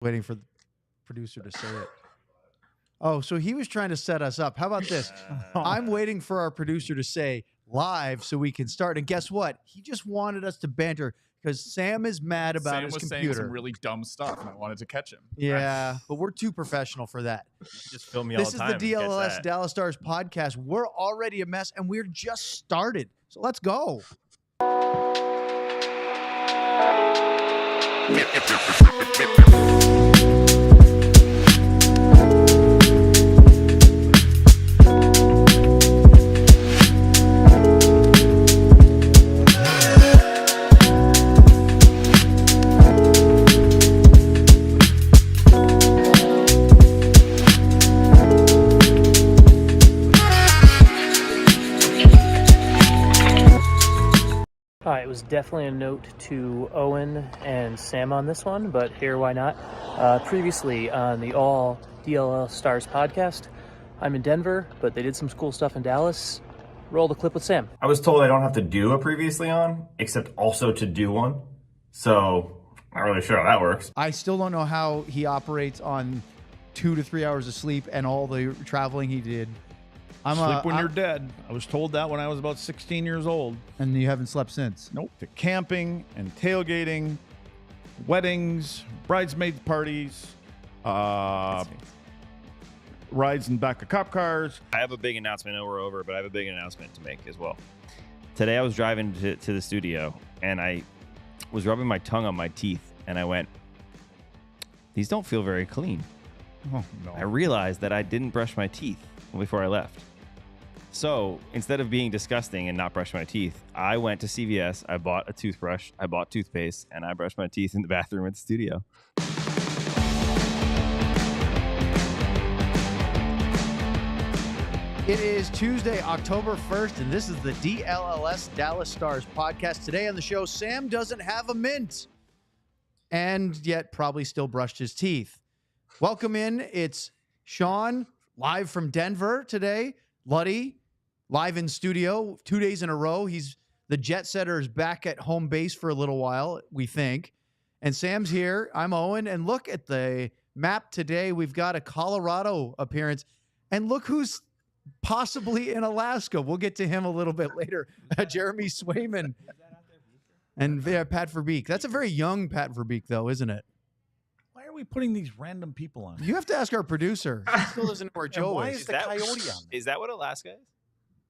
Waiting for the producer to say it. Oh, so he was trying to set us up. How about this? I'm waiting for our producer to say live so we can start. And guess what? He just wanted us to banter because Sam is mad about his computer. Sam was saying some really dumb stuff, and I wanted to catch him. Yeah, but we're too professional for that. Just film me all the time. This is the DLLS Dallas Stars Podcast. We're already a mess, and we're just started. So let's go. It was definitely a note to Owen and Sam on this one, but here, why not? Previously on the All DLLS Stars Podcast, I'm in Denver, but they did some cool stuff in Dallas. Roll the clip with Sam. I was told I don't have to do a previously on, except also to do one. So, not really sure how that works. I still don't know how he operates on 2 to 3 hours of sleep and all the traveling he did. Sleep when you're dead. I was told that when I was about 16 years old. And you haven't slept since? Nope. To camping and tailgating, weddings, bridesmaid parties, rides in back of cop cars. I have a big announcement. I know we're over, but I have a big announcement to make as well. Today I was driving to the studio, and I was rubbing my tongue on my teeth, and I went, these don't feel very clean. Oh, no. I realized that I didn't brush my teeth before I left. So instead of being disgusting and not brushing my teeth, I went to CVS, I bought a toothbrush, I bought toothpaste, and I brushed my teeth in the bathroom at the studio. It is Tuesday, October 1st, and this is the DLLS Dallas Stars Podcast. Today on the show, Sam doesn't have a mint and yet probably still brushed his teeth. Welcome in. It's Sean, live from Denver today. Luddy, live in studio 2 days in a row. The jet setter is back at home base for a little while, we think. And Sam's here. I'm Owen. And look at the map today. We've got a Colorado appearance. And look who's possibly in Alaska. We'll get to him a little bit later. Jeremy Swayman. And Pat Verbeek. That's a very young Pat Verbeek, though, isn't it? Why are we putting these random people on? You have to ask our producer. He still doesn't know where Joe why is. is the coyote on there? Is that what Alaska is?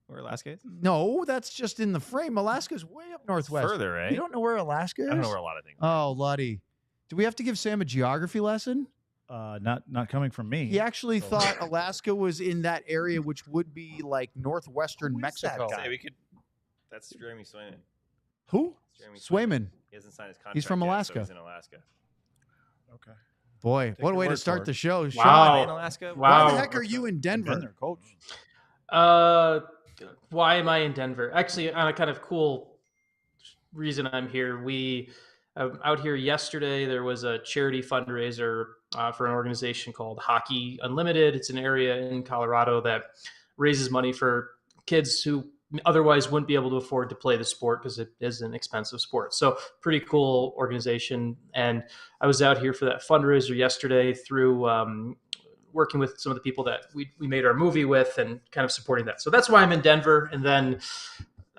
Where Alaska is? No, that's just in the frame. Alaska's way up northwest. Further, right? You don't know where Alaska is? I don't know where a lot of things are. Oh, Luddy. Do we have to give Sam a geography lesson? Not coming from me. He actually thought Alaska was in that area, which would be like northwestern Mexico. That guy? That's Jeremy Swayman. Who? Jeremy Swayman. He hasn't signed his contract. He's from yet, Alaska. So he's in Alaska. Okay. Boy, Take what a your way to word start for the it. show. Wow. Sean, In Alaska? Wow. why the heck are you in Denver? Been there, coach. Why am I in Denver? Actually, on a kind of cool reason I'm here. We out here yesterday, there was a charity fundraiser for an organization called Hockey Unlimited. It's an area in Colorado that raises money for kids who otherwise wouldn't be able to afford to play the sport because it is an expensive sport. So pretty cool organization. And I was out here for that fundraiser yesterday through working with some of the people that we made our movie with and kind of supporting that. So that's why I'm in Denver. And then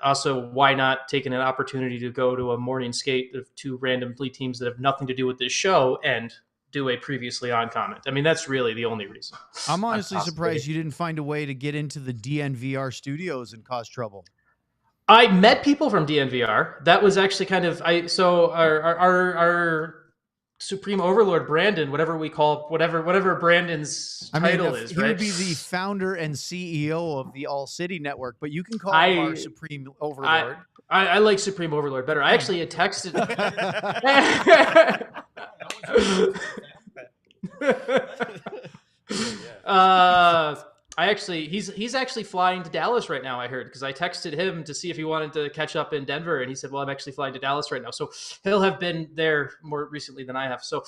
also, why not taking an opportunity to go to a morning skate of two random teams that have nothing to do with this show and do a previously on comment. I mean, that's really the only reason. I'm honestly surprised you didn't find a way to get into the DNVR studios and cause trouble. I met people from DNVR. That was actually kind of our Supreme Overlord Brandon, whatever Brandon's title is, he right? would be the founder and CEO of the ALLCITY network, but you can call him our Supreme Overlord. I like Supreme Overlord better. I actually had texted. He's actually flying to Dallas right now, I heard, because I texted him to see if he wanted to catch up in Denver, and he said, well, I'm actually flying to Dallas right now. So he'll have been there more recently than I have. So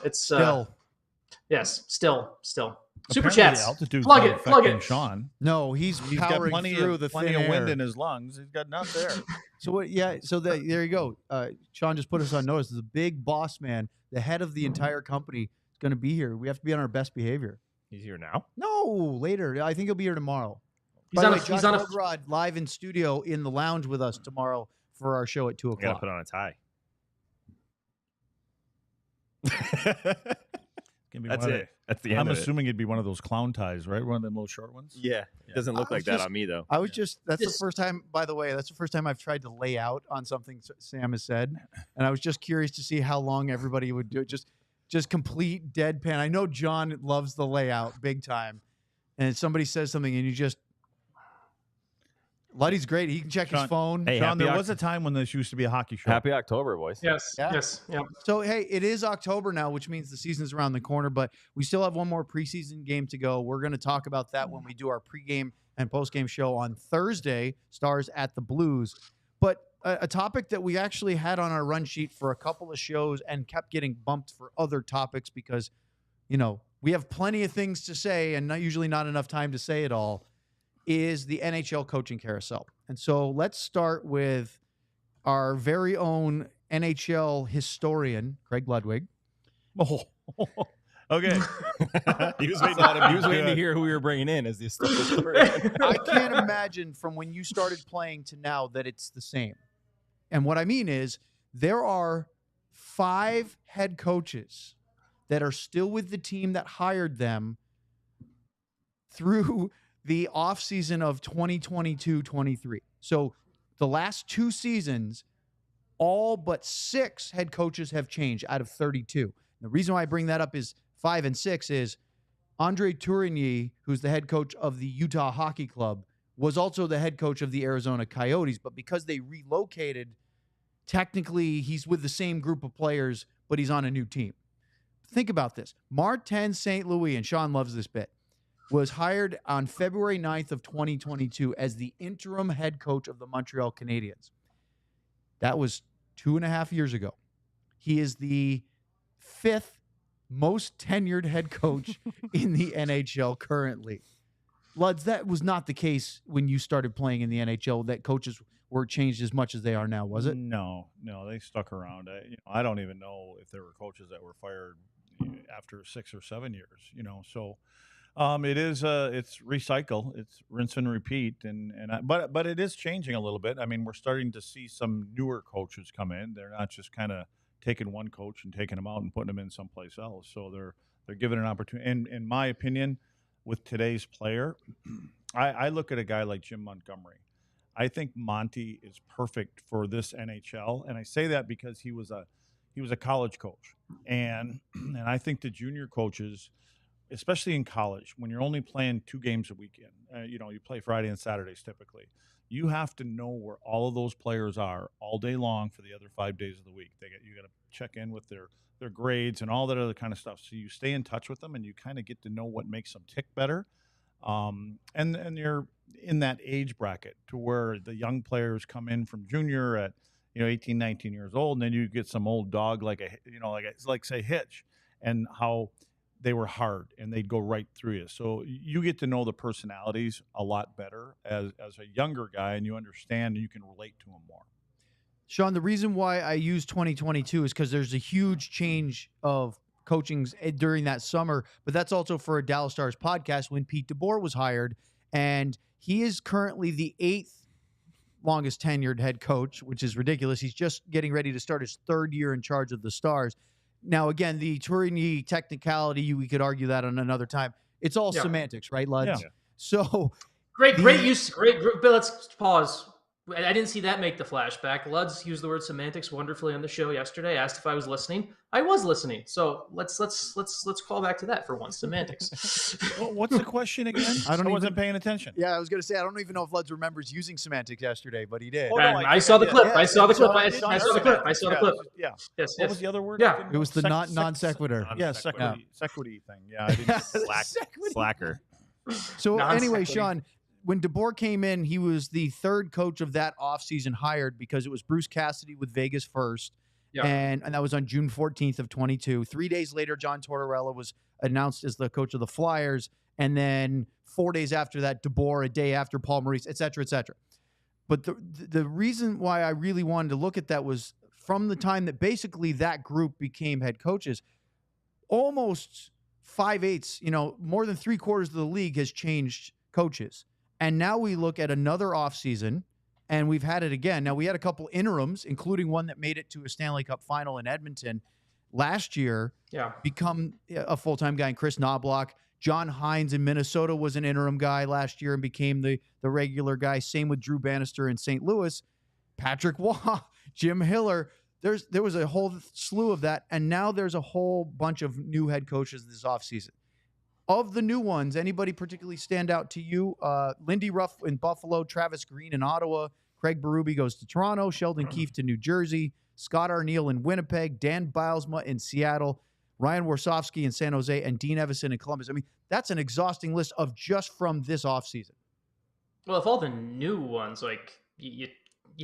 it's still. Super chats. Plug it. Sean. No, he's got powering plenty through of the plenty thin of wind air. in his lungs. He's got enough there. So what? Yeah. So there you go. Sean just put us on notice. The big boss man, the head of the entire company, going to be here. We have to be on our best behavior. He's here now. No, later. I think he'll be here tomorrow. He's By the on way, a, Josh he's on a, Ogrod live in studio in the lounge with us tomorrow for our show at 2 I gotta o'clock. put on a tie. Can be That's one of it. That's the end I'm of assuming it'd be one of those clown ties, right? One of them little short ones. Yeah. It doesn't look I like was that just- on me, though. I was just, that's the Just- first time, by the way, that's the first time I've tried to lay out on something Sam has said. And I was just curious to see how long everybody would do it. Just complete deadpan. I know John loves the layout big time. And somebody says something and you just, Luddy's great. He can check his Sean, phone. Hey, John, happy there was a time when this used to be a hockey show. Happy October, boys. yes, Yeah. yes, yeah. So, hey, it is October now, which means the season's around the corner, but we still have one more preseason game to go. We're going to talk about that when we do our pregame and postgame show on Thursday, Stars at the Blues. But a topic that we actually had on our run sheet for a couple of shows and kept getting bumped for other topics because, we have plenty of things to say and usually not enough time to say it all, is the NHL coaching carousel. And so let's start with our very own NHL historian, Craig Ludwig. Oh, okay. He was waiting to hear who we were bringing in as the story. I can't imagine from when you started playing to now that it's the same. And what I mean is there are 5 head coaches that are still with the team that hired them through the offseason of 2022-23. So the last 2 seasons, all but 6 head coaches have changed out of 32. The reason why I bring that up is 5 and 6 is Andre Tourigny, who's the head coach of the Utah Hockey Club, was also the head coach of the Arizona Coyotes. But because they relocated, technically he's with the same group of players, but he's on a new team. Think about this. Martin St. Louis, and Sean loves this bit, was hired on February 9th of 2022 as the interim head coach of the Montreal Canadiens. That was 2.5 years ago. He is the 5th most tenured head coach in the NHL currently. Luds, that was not the case when you started playing in the NHL, that coaches were changed as much as they are now, was it? No, they stuck around. I don't even know if there were coaches that were fired after 6 or 7 years. So it's recycle, it's rinse and repeat, but it is changing a little bit. I mean, we're starting to see some newer coaches come in. They're not just kind of taking one coach and taking them out and putting them in someplace else. So they're given an opportunity. And in my opinion, with today's player, I look at a guy like Jim Montgomery. I think Monty is perfect for this NHL, and I say that because he was a college coach, and I think the junior coaches, especially in college, when you're only playing 2 games a weekend, you play Friday and Saturdays typically. You have to know where all of those players are all day long for the other 5 days of the week. You got to check in with their grades and all that other kind of stuff. So you stay in touch with them and you kind of get to know what makes them tick better. And you're in that age bracket to where the young players come in from junior at 18, 19 years old, and then you get some old dog like say Hitch, and how they were hard and they'd go right through you. So you get to know the personalities a lot better as a younger guy, and you understand and you can relate to them more. Sean, the reason why I use 2022 is because there's a huge change of coachings during that summer, but that's also for a Dallas Stars podcast when Pete DeBoer was hired, and he is currently the 8th longest tenured head coach, which is ridiculous. He's just getting ready to start his 3rd year in charge of the Stars. Now, again, the Tourigny technicality, we could argue that on another time. It's all semantics, right, Luds? Yeah. So Great use. But let's pause. I didn't see that make the flashback. Luds used the word semantics wonderfully on the show yesterday. Asked if I was listening. I was listening. So let's call back to that for once. Semantics. Well, what's the question again? I wasn't paying attention. Yeah, I was going to say, I don't even know if Luds remembers using semantics yesterday, but he did. Oh, no, I saw the clip. Yeah, I saw the clip. yeah, I saw the clip. I saw the clip. Yeah. Yes. What was the other word? Yeah. It was the non sequitur. Yeah, sequitur thing. Yeah, I didn't. Slacker. So anyway, Non-sequitur. Sean, when DeBoer came in, he was the 3rd coach of that offseason hired because it was Bruce Cassidy with Vegas first. Yeah. And that was on June 14th of 22. 3 days later, John Tortorella was announced as the coach of the Flyers. And then 4 days after that, DeBoer, a day after Paul Maurice, et cetera, et cetera. But the reason why I really wanted to look at that was from the time that basically that group became head coaches, almost 5/8, more than 3/4 of the league has changed coaches. And now we look at another offseason, and we've had it again. Now, we had a couple interims, including one that made it to a Stanley Cup final in Edmonton last year, become a full-time guy, and Chris Knobloch. John Hines in Minnesota was an interim guy last year and became the regular guy. Same with Drew Bannister in St. Louis. Patrick Waugh, Jim Hiller. There was a whole slew of that, and now there's a whole bunch of new head coaches this offseason. Of the new ones, anybody particularly stand out to you? Lindy Ruff in Buffalo, Travis Green in Ottawa, Craig Berube goes to Toronto, Sheldon Keefe to New Jersey, Scott Arniel in Winnipeg, Dan Bilesma in Seattle, Ryan Warsofsky in San Jose, and Dean Evison in Columbus. I mean, that's an exhausting list of just from this offseason. Well, if all the new ones, like you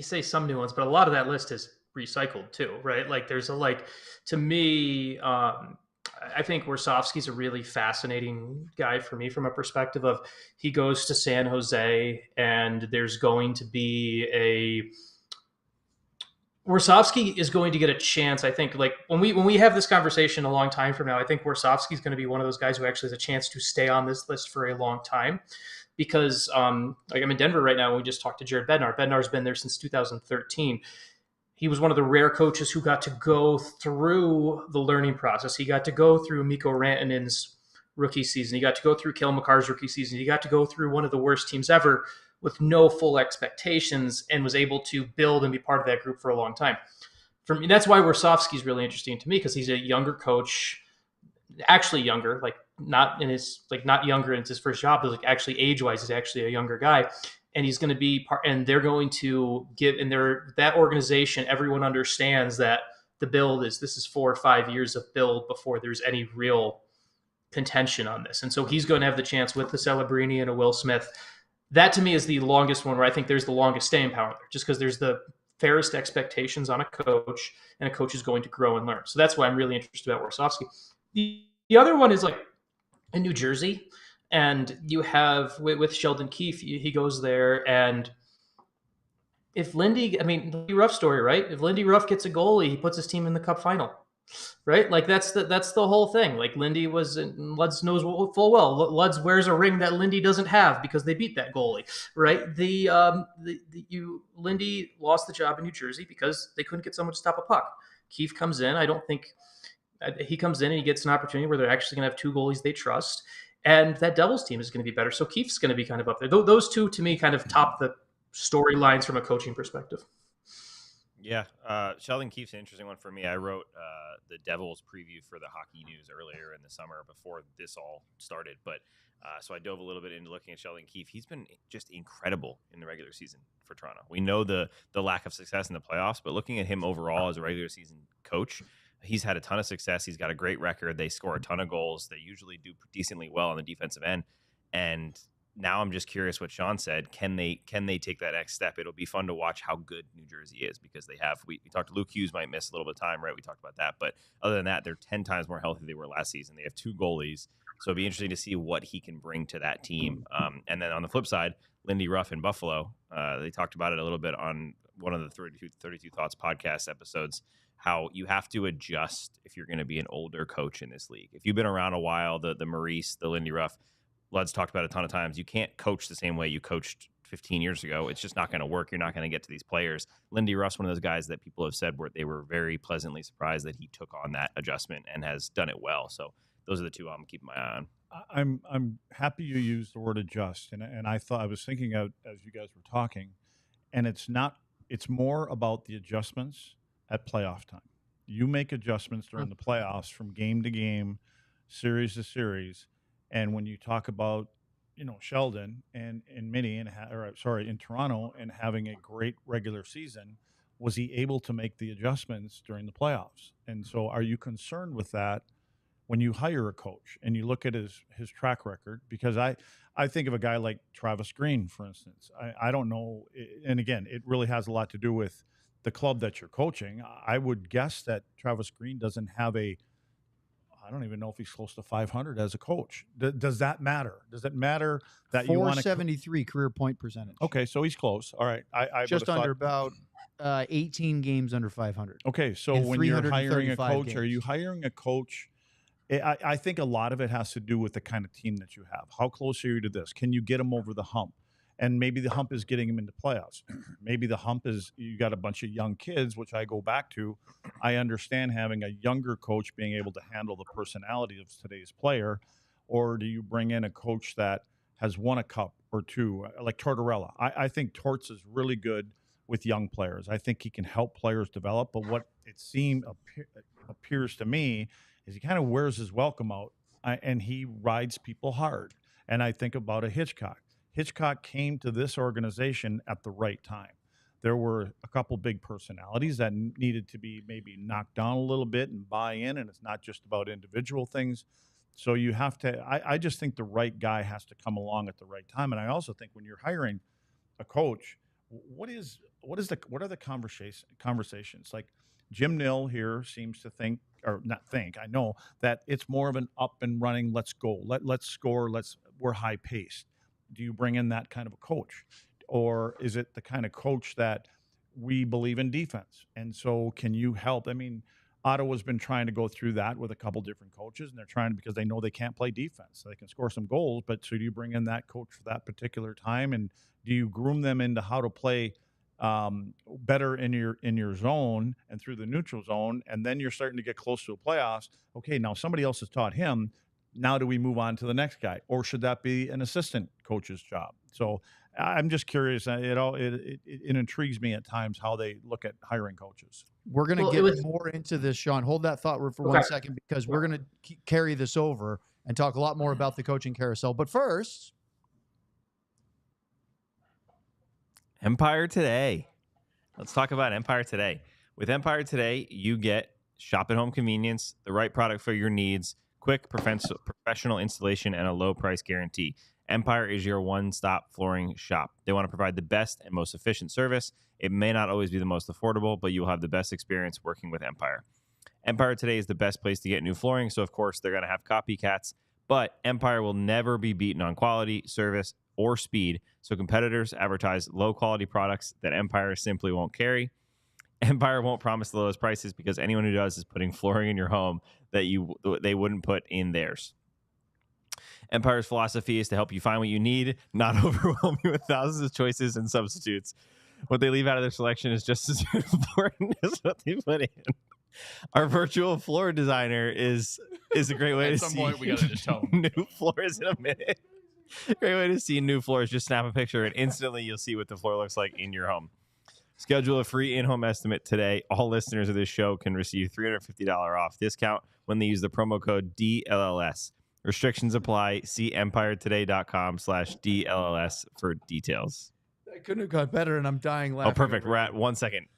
say some new ones, but a lot of that list is recycled too, right? Like there's to me, I think Warsofsky's a really fascinating guy for me from a perspective of he goes to San Jose and there's going to be Warsofsky is going to get a chance. I think like when we have this conversation a long time from now, I think Warsofsky is going to be one of those guys who actually has a chance to stay on this list for a long time because like I'm in Denver right now and we just talked to Jared Bednar. Bednar's been there since 2013. He was one of the rare coaches who got to go through the learning process. He got to go through Mikko Rantanen's rookie season. He got to go through Cale Makar's rookie season. He got to go through one of the worst teams ever with no full expectations and was able to build and be part of that group for a long time. For me, that's why Warsofsky is really interesting to me because he's a younger coach, actually younger, like not younger in his first job, but like actually age-wise, he's actually a younger guy. And he's going to be part, and they're going to give, and that organization, everyone understands that the build this is 4 or 5 years of build before there's any real contention on this. And so he's going to have the chance with the Celebrini and a Will Smith. That to me is the longest one where I think there's the longest staying power there, just because there's the fairest expectations on a coach, and a coach is going to grow and learn. So that's why I'm really interested about Warsofsky. The other one is like in New Jersey. And you have with Sheldon Keefe, he goes there, and if Lindy Ruff story, right? If Lindy Ruff gets a goalie, he puts his team in the Cup final, right? Like that's the whole thing. Like Lindy Luds knows full well. Luds wears a ring that Lindy doesn't have because they beat that goalie, right? Lindy lost the job in New Jersey because they couldn't get someone to stop a puck. Keefe comes in. I don't think he comes in and he gets an opportunity where they're actually going to have two goalies they trust. And that Devils team is going to be better. So Keefe's going to be kind of up there. Those two, to me, kind of top the storylines from a coaching perspective. Yeah. Sheldon Keefe's an interesting one for me. I wrote the Devils preview for the Hockey News earlier in the summer before this all started. But so I dove a little bit into looking at Sheldon Keefe. He's been just incredible in the regular season for Toronto. We know the lack of success in the playoffs, but looking at him overall as a regular season coach, he's had a ton of success. He's got a great record. They score a ton of goals. They usually do decently well on the defensive end. And now I'm just curious what Sean said. Can they take that next step? It'll be fun to watch how good New Jersey is because they have. We talked to Luke Hughes might miss a little bit of time, right? We talked about that. But other than that, they're 10 times more healthy than they were last season. They have two goalies. So it'll be interesting to see what he can bring to that team. And then on the flip side, Lindy Ruff in Buffalo, they talked about it a little bit on one of the 32 Thoughts podcast episodes, how you have to adjust if you're going to be an older coach in this league. If you've been around a while, the Maurice, the Lindy Ruff, Lud's talked about it a ton of times. You can't coach the same way you coached 15 years ago. It's just not going to work. You're not going to get to these players. Lindy Ruff's one of those guys that people have said they were very pleasantly surprised that he took on that adjustment and has done it well. So those are the two I'm keeping my eye on. I'm happy you used the word adjust, and I was thinking out as you guys were talking, and it's more about the adjustments at playoff time. You make adjustments during the playoffs from game to game, series to series, and when you talk about Sheldon and Minnie in Toronto and having a great regular season, was he able to make the adjustments during the playoffs? And so, are you concerned with that when you hire a coach and you look at his track record? Because I think of a guy like Travis Green, for instance. I don't know, and again, it really has a lot to do with the club that you're coaching. I would guess that Travis Green doesn't have I don't even know if he's close to 500 as a coach. Does that matter? Does it matter that you want 473 career point percentage? Okay, so he's close. All right. I just under about 18 games under 500. Okay, so when you're hiring a coach, are you hiring a coach I think a lot of it has to do with the kind of team that you have. How close are you to this? Can you get them over the hump? And maybe the hump is getting them into playoffs. Maybe the hump is you got a bunch of young kids, which I go back to. I understand having a younger coach being able to handle the personality of today's player. Or do you bring in a coach that has won a cup or two, like Tortorella? I think Torts is really good with young players. I think he can help players develop. But what it appears to me is he kind of wears his welcome out, and he rides people hard. And I think about a Hitchcock. Hitchcock came to this organization at the right time. There were a couple big personalities that needed to be maybe knocked down a little bit and buy in, and it's not just about individual things. So you have to, I just think the right guy has to come along at the right time. And I also think when you're hiring a coach, what are the conversations? Like Jim Nill here seems to think, or not think, I know that it's more of an up and running, let's go, let's score, we're high paced. Do you bring in that kind of a coach? Or is it the kind of coach that we believe in defense? And so can you help? I mean, Ottawa's been trying to go through that with a couple different coaches, and they're trying because they know they can't play defense. So they can score some goals, but so do you bring in that coach for that particular time? And do you groom them into how to play better in your zone and through the neutral zone? And then you're starting to get close to the playoffs. Okay, now somebody else has taught him. Now do we move on to the next guy? Or should that be an assistant coach's job? So I'm just curious. It intrigues me at times how they look at hiring coaches. We're going to get more into this, Sean. Hold that thought for 1 second, because we're going to carry this over and talk a lot more about the coaching carousel. But first, Empire Today. Let's talk about Empire Today. With Empire Today, you get shop-at-home convenience, the right product for your needs, quick professional installation, and a low price guarantee. Empire is your one-stop flooring shop. They want to provide the best and most efficient service. It may not always be the most affordable, but you'll have the best experience working with Empire. Empire Today is the best place to get new flooring, so of course they're going to have copycats, but Empire will never be beaten on quality, service, or speed, so competitors advertise low-quality products that Empire simply won't carry. Empire won't promise the lowest prices because anyone who does is putting flooring in your home that they wouldn't put in theirs. Empire's philosophy is to help you find what you need, not overwhelm you with thousands of choices and substitutes. What they leave out of their selection is just as important as what they put in. Our virtual floor designer is a great way to see. At some point, we gotta just tell them. New floors in a minute. Great way to see new floors. Just snap a picture and instantly you'll see what the floor looks like in your home. Schedule a free in-home estimate today. All listeners of this show can receive $350 off discount when they use the promo code DLLS. Restrictions apply. See empiretoday.com/DLLS for details. I couldn't have got better, and I'm dying laughing. Oh, perfect. We're at 1 second.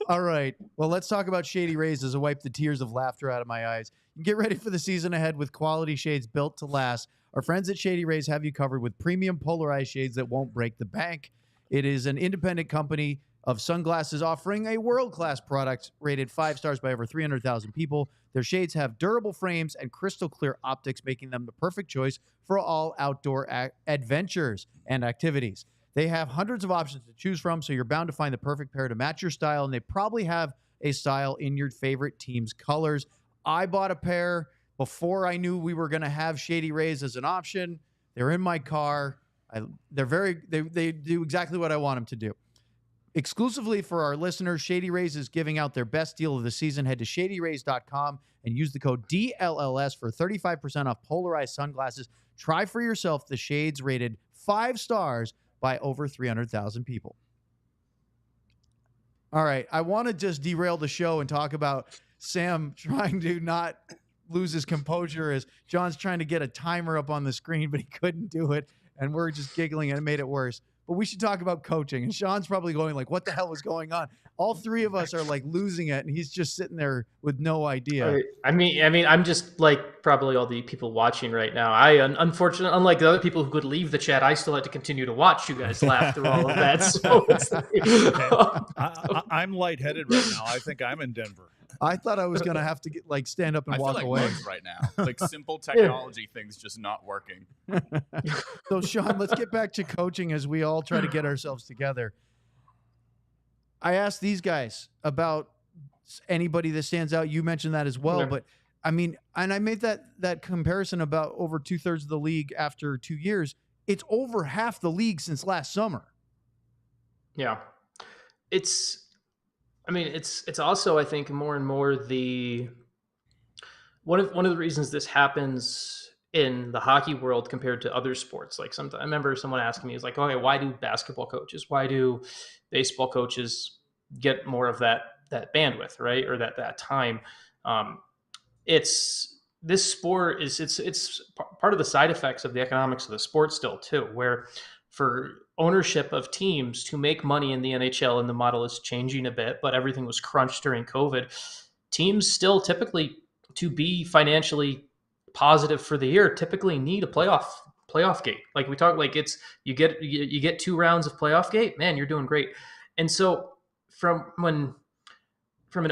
All right. Well, let's talk about Shady Rays as I wipe the tears of laughter out of my eyes. Get ready for the season ahead with quality shades built to last. Our friends at Shady Rays have you covered with premium polarized shades that won't break the bank. It is an independent company of sunglasses offering a world-class product rated 5 stars by over 300,000 people. Their shades have durable frames and crystal clear optics, making them the perfect choice for all outdoor adventures and activities. They have hundreds of options to choose from, so you're bound to find the perfect pair to match your style, and they probably have a style in your favorite team's colors. I bought a pair before I knew we were going to have Shady Rays as an option. They're in my car. They do exactly what I want them to do. Exclusively for our listeners, Shady Rays is giving out their best deal of the season. Head to shadyrays.com and use the code DLLS for 35% off polarized sunglasses. Try for yourself the shades rated 5 stars by over 300,000 people. All right, I want to just derail the show and talk about Sam trying to not lose his composure as John's trying to get a timer up on the screen, but he couldn't do it, and we're just giggling, and it made it worse. But we should talk about coaching. And Sean's probably going like, what the hell is going on? All three of us are like losing it. And he's just sitting there with no idea. I mean, I'm just like probably all the people watching right now. Unfortunately, unlike the other people who could leave the chat, I still had to continue to watch you guys laugh through all of that. So it's I'm lightheaded right now. I think I'm in Denver. I thought I was going to have to stand up and walk away. Right now, like simple technology things just not working. So Sean, let's get back to coaching as we all try to get ourselves together. I asked these guys about anybody that stands out. You mentioned that as well, but I mean, and I made that comparison about over 2/3 of the league after 2 years. It's over half the league since last summer. Yeah. It's also, I think, more and more one of the reasons this happens in the hockey world compared to other sports. Like I remember someone asking me, "Is like, okay, why do basketball coaches, why do baseball coaches get more of that bandwidth, right, or that time?" It's this sport is it's part of the side effects of the economics of the sport still too, where for ownership of teams to make money in the NHL, and the model is changing a bit, but everything was crunched during COVID. Teams still typically, to be financially positive for the year, typically need a playoff gate. Like we talk, like it's you get 2 rounds of playoff gate, man, you're doing great. And so from an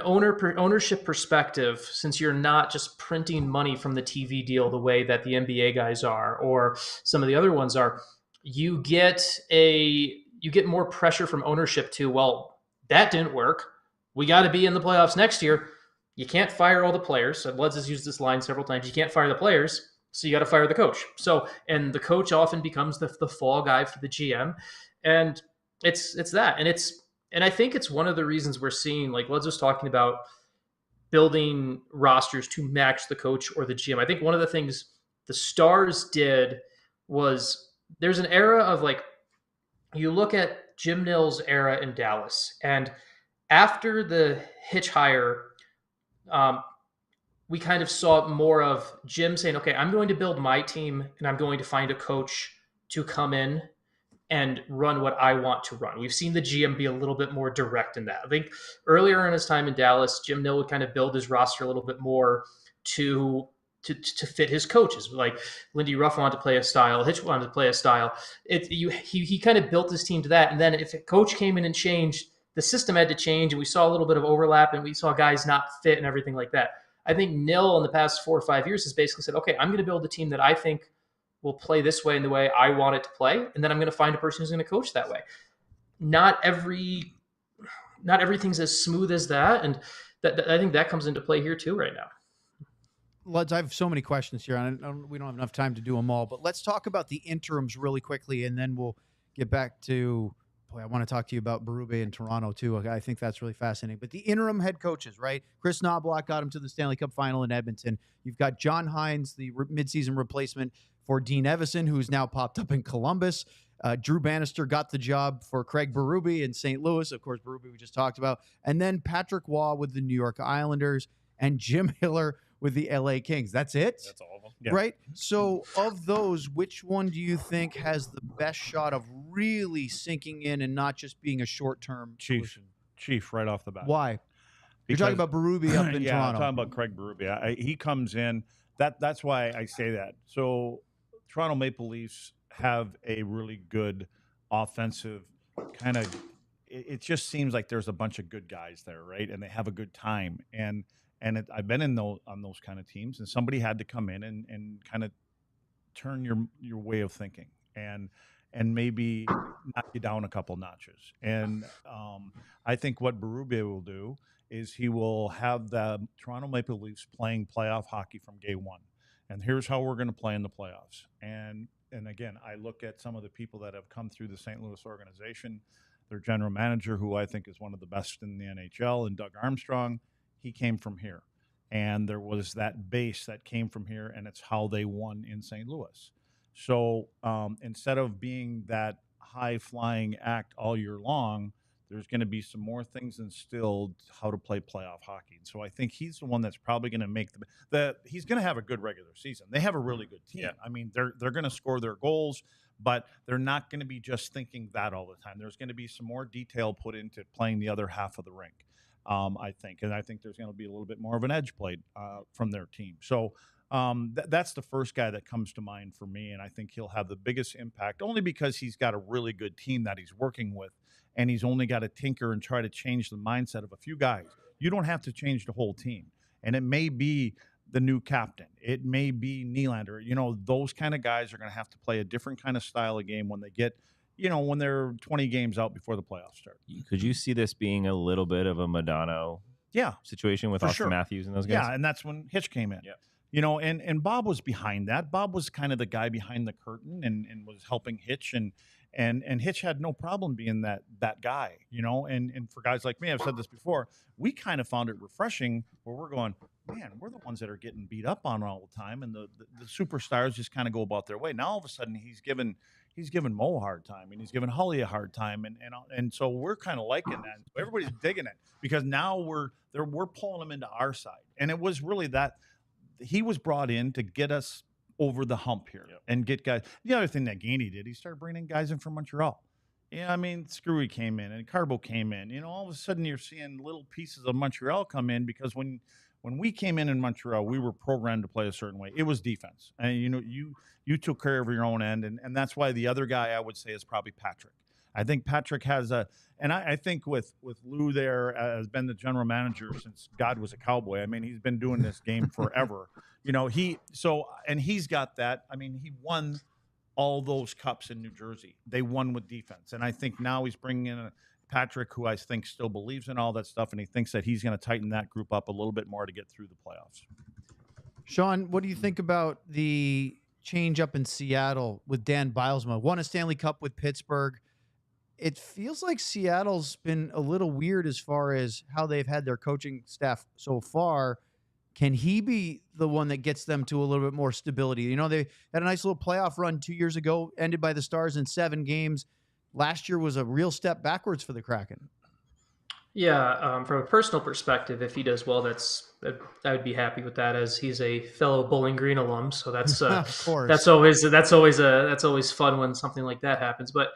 ownership perspective, since you're not just printing money from the TV deal the way that the NBA guys are, or some of the other ones are, you get more pressure from ownership to, well, that didn't work. We got to be in the playoffs next year. You can't fire all the players. So Bloods has used this line several times. You can't fire the players, so you got to fire the coach. So, and the coach often becomes the fall guy for the GM, and it's that, and I think it's one of the reasons we're seeing, like Bloods was talking about, building rosters to match the coach or the GM. I think one of the things the Stars did was, there's an era of, like, you look at Jim Nill's era in Dallas, and after the hitch hire, we kind of saw more of Jim saying, okay, I'm going to build my team, and I'm going to find a coach to come in and run what I want to run. We've seen the GM be a little bit more direct in that. I think earlier in his time in Dallas, Jim Nill would kind of build his roster a little bit more to fit his coaches. Like Lindy Ruff wanted to play a style, Hitch wanted to play a style. He kind of built his team to that. And then if a coach came in and changed, the system had to change, and we saw a little bit of overlap, and we saw guys not fit and everything like that. I think Nill in the past 4 or 5 years has basically said, okay, I'm going to build a team that I think will play this way and the way I want it to play, and then I'm going to find a person who's going to coach that way. Not everything's as smooth as that, and I think that comes into play here too right now. Luds, I have so many questions here, and we don't have enough time to do them all, but let's talk about the interims really quickly, and then we'll get back to, I want to talk to you about Berube in Toronto too. I think that's really fascinating. But the interim head coaches, right? Chris Knobloch got him to the Stanley Cup final in Edmonton. You've got John Hines, the midseason replacement for Dean Evison, who's now popped up in Columbus. Drew Bannister got the job for Craig Berube in St. Louis. Of course, Berube we just talked about. And then Patrick Waugh with the New York Islanders and Jim Hiller with the LA Kings. That's it? That's all of them. Yeah. Right? So of those, which one do you think has the best shot of really sinking in and not just being a short-term solution? Chief right off the bat. Why? You're talking about Berube up in yeah, Toronto. I'm talking about Craig Berube. He comes in. That's why I say that. So Toronto Maple Leafs have a really good offensive kind of, it just seems like there's a bunch of good guys there, right? And they have a good time. And I've been on those kind of teams, and somebody had to come in and kind of turn your way of thinking and maybe knock you down a couple notches. And I think what Berube will do is he will have the Toronto Maple Leafs playing playoff hockey from day one. And here's how we're going to play in the playoffs. And again, I look at some of the people that have come through the St. Louis organization, their general manager, who I think is one of the best in the NHL, and Doug Armstrong. He came from here, and there was that base that came from here, and it's how they won in St. Louis. So instead of being that high-flying act all year long, there's going to be some more things instilled how to play playoff hockey. And so I think he's the one that's probably going to make he's going to have a good regular season. They have a really good team. Yeah. I mean, they're going to score their goals, but they're not going to be just thinking that all the time. There's going to be some more detail put into playing the other half of the rink. I think. And I think there's going to be a little bit more of an edge played from their team. So that's the first guy that comes to mind for me, and I think he'll have the biggest impact only because he's got a really good team that he's working with, and he's only got to tinker and try to change the mindset of a few guys. You don't have to change the whole team, and it may be the new captain. It may be Nylander. You know, those kind of guys are going to have to play a different kind of style of game when they get – when they're 20 games out before the playoffs start. Could you see this being a little bit of a Modano situation with for Austin sure. Matthews and those guys. Yeah, and that's when Hitch came in. Yeah. You know, and Bob was behind that. Bob was kind of the guy behind the curtain and was helping Hitch, and Hitch had no problem being that guy, you know. And for guys like me, I've said this before, we kind of found it refreshing where we're going, man, we're the ones that are getting beat up on all the time, and the superstars just kind of go about their way. Now all of a sudden he's given Mo a hard time, and he's giving Hully a hard time, and so we're kind of liking that. So everybody's digging it because now we're pulling them into our side, and it was really that he was brought in to get us over the hump here and get guys. The other thing that Gainey did, he started bringing guys in from Montreal. Yeah, I mean, Screwy came in and Carbo came in. You know, all of a sudden you're seeing little pieces of Montreal come in because when we came in Montreal, we were programmed to play a certain way. It was defense, and you know, you took care of your own end, and that's why the other guy I would say is probably Patrick. I think Patrick has and I think with Lou there has been the general manager since God was a cowboy. I mean, he's been doing this game forever. You know, and he's got that. I mean, he won all those cups in New Jersey. They won with defense, and I think now he's bringing in Patrick, who I think still believes in all that stuff, and he thinks that he's going to tighten that group up a little bit more to get through the playoffs. Sean, what do you think about the change up in Seattle with Dan Bilesma? Won a Stanley Cup with Pittsburgh. It feels like Seattle's been a little weird as far as how they've had their coaching staff so far. Can he be the one that gets them to a little bit more stability? You know, they had a nice little playoff run 2 years ago, ended by the Stars in 7 games. Last year was a real step backwards for the Kraken. Yeah, from a personal perspective, if he does well, I would be happy with that, as he's a fellow Bowling Green alum. So that's of course. that's always fun when something like that happens. But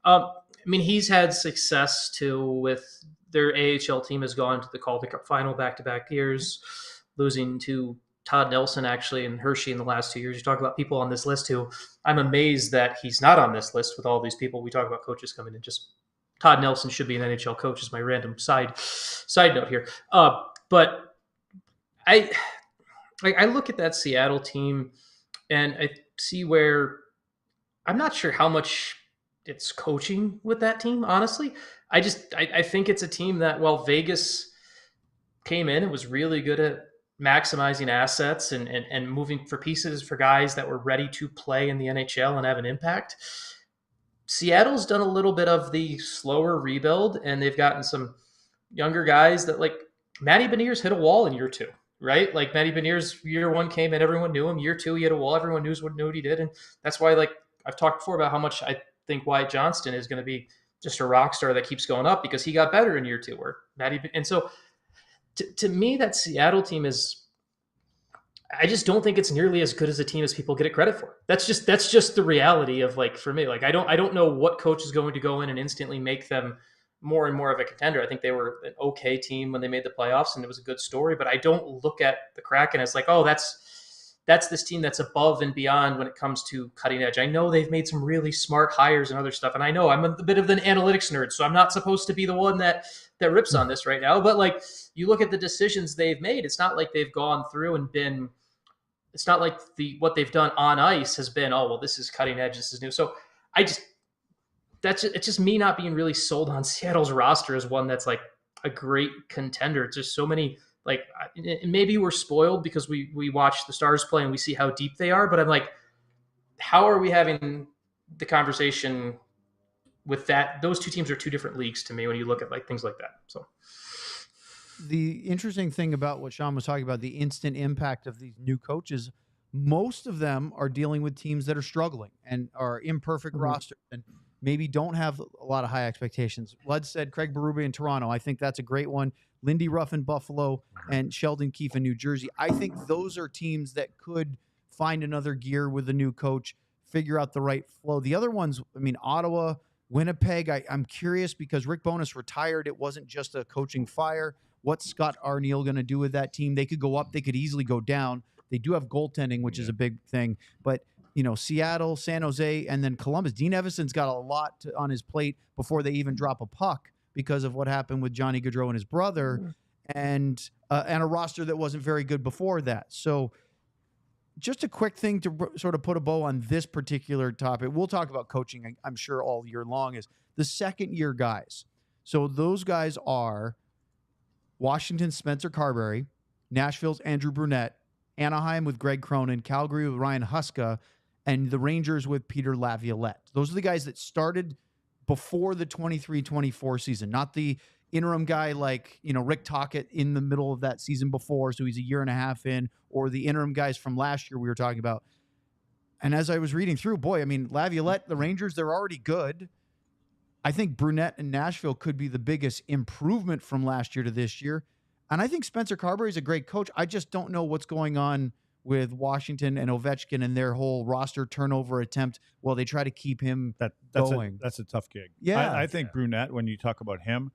I mean, he's had success too with their AHL team has gone to the Calder Cup final back-to-back years, losing to Todd Nelson actually and Hershey in the last 2 years. You talk about people on this list who I'm amazed that he's not on this list with all these people. We talk about coaches coming in. Just Todd Nelson should be an NHL coach is my random side note here. But I look at that Seattle team and I see where I'm not sure how much it's coaching with that team, honestly. I think it's a team that, while Vegas came in and was really good at maximizing assets and moving for pieces for guys that were ready to play in the NHL and have an impact, Seattle's done a little bit of the slower rebuild, and they've gotten some younger guys that, like, Matty Beniers hit a wall in year 2, right? Like, Matty Beniers, year 1 came in, everyone knew him. Year 2, he hit a wall. Everyone knew what he did. And that's why, like, I've talked before about how much I think Wyatt Johnston is going to be just a rock star that keeps going up because he got better in year 2. And so to me, that Seattle team is, I just don't think it's nearly as good as a team as people get it credit for. That's just the reality of, like, for me, like, I don't know what coach is going to go in and instantly make them more and more of a contender. I think they were an okay team when they made the playoffs and it was a good story, but I don't look at the Kraken as like, oh, that's this team that's above and beyond when it comes to cutting edge. I know they've made some really smart hires and other stuff, and I know I'm a bit of an analytics nerd, so I'm not supposed to be the one that rips on this right now. But, like, you look at the decisions they've made, it's not like they've gone through and been. It's not like what they've done on ice has been, oh, well, this is cutting edge, this is new. So it's just me not being really sold on Seattle's roster as one that's like a great contender. It's just so many. Like, maybe we're spoiled because we watch the Stars play and we see how deep they are, but I'm like, how are we having the conversation with that? Those two teams are two different leagues to me when you look at, like, things like that. So the interesting thing about what Sean was talking about, the instant impact of these new coaches, most of them are dealing with teams that are struggling and are imperfect rosters and maybe don't have a lot of high expectations. Lud said Craig Berube in Toronto. I think that's a great one. Lindy Ruff in Buffalo and Sheldon Keefe in New Jersey. I think those are teams that could find another gear with a new coach, figure out the right flow. The other ones, I mean, Ottawa, Winnipeg, I'm curious because Rick Bowness retired. It wasn't just a coaching fire. What's Scott Arniel going to do with that team? They could go up. They could easily go down. They do have goaltending, which is a big thing. But, you know, Seattle, San Jose, and then Columbus. Dean Evason's got a lot on his plate before they even drop a puck because of what happened with Johnny Gaudreau and his brother, and a roster that wasn't very good before that. So just a quick thing to sort of put a bow on this particular topic. We'll talk about coaching, I'm sure, all year long, is the second-year guys. So those guys are Washington's Spencer Carberry, Nashville's Andrew Brunette, Anaheim with Greg Cronin, Calgary with Ryan Huska, and the Rangers with Peter Laviolette. Those are the guys that started before the 23-24 season, not the interim guy like, Rick Tocchet in the middle of that season before, so he's a year and a half in, or the interim guys from last year we were talking about. And as I was reading through, Laviolette, the Rangers, they're already good. I think Brunette and Nashville could be the biggest improvement from last year to this year. And I think Spencer Carberry is a great coach. I just don't know what's going on with Washington and Ovechkin and their whole roster turnover attempt while they try to keep him going. That's a tough gig. Yeah. I think Brunette, when you talk about him,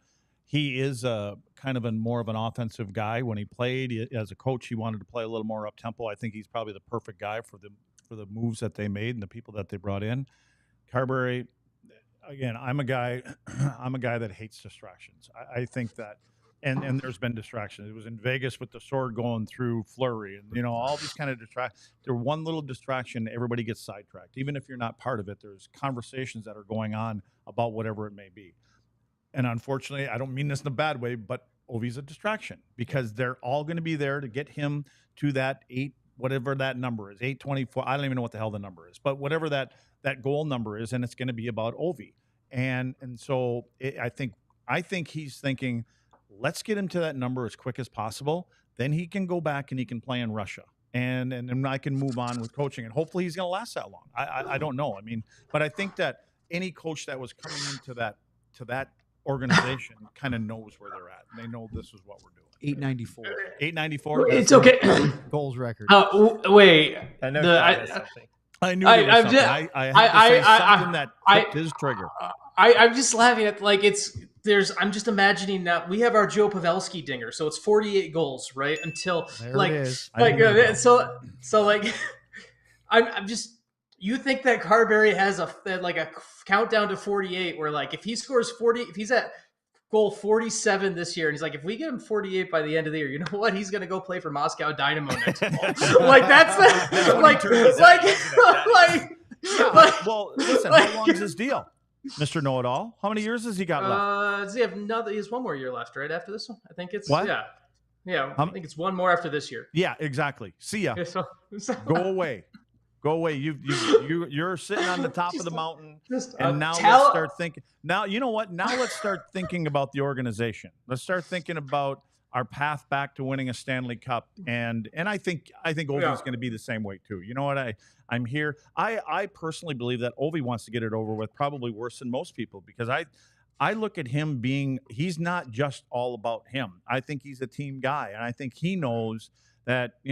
he is a kind of more of an offensive guy. When he played as a coach, he wanted to play a little more up tempo. I think he's probably the perfect guy for the moves that they made and the people that they brought in. Carberry, again, I'm a guy that hates distractions. I think that, and there's been distractions. It was in Vegas with the sword going through Fleury, and all these kind of distractions. They're one little distraction, everybody gets sidetracked. Even if you're not part of it, there's conversations that are going on about whatever it may be. And unfortunately, I don't mean this in a bad way, but Ovi's a distraction because they're all going to be there to get him to that 8, whatever that number is, 824. I don't even know what the hell the number is, but whatever that goal number is, and it's going to be about Ovi. And so I think he's thinking, let's get him to that number as quick as possible. Then he can go back and he can play in Russia, and then I can move on with coaching, and hopefully he's going to last that long. I don't know. I mean, but I think that any coach that was coming into that organization kind of knows where they're at. And they know this is what we're doing. 894. 894. It's okay. Goals record. Wait. I know. I knew there was something. I had to say something that tripped his trigger. I'm just laughing at I'm just imagining that we have our Joe Pavelski dinger, so it's 48 goals, right? Until there it is. I'm just. You think that Carberry has a countdown to 48 where if he scores 40, if he's at goal 47 this year, and he's like, if we get him 48 by the end of the year, you know what? He's going to go play for Moscow Dynamo next fall. Well, listen, how long is his deal? Mr. Know-It-All. How many years has he got left? Does he have he has one more year left, right? After this one? I think it's what? Yeah. I think it's one more after this year. Yeah, exactly. See ya. Okay, so Go away. Go away. You're sitting on the top of the mountain, and now let's start thinking. Now, you know what? Now let's start thinking about the organization. Let's start thinking about our path back to winning a Stanley Cup, and I think Ovi's going to be the same way too. You know what? I'm here. I personally believe that Ovi wants to get it over with, probably worse than most people, because I look at him he's not just all about him. I think he's a team guy, and I think he knows that, do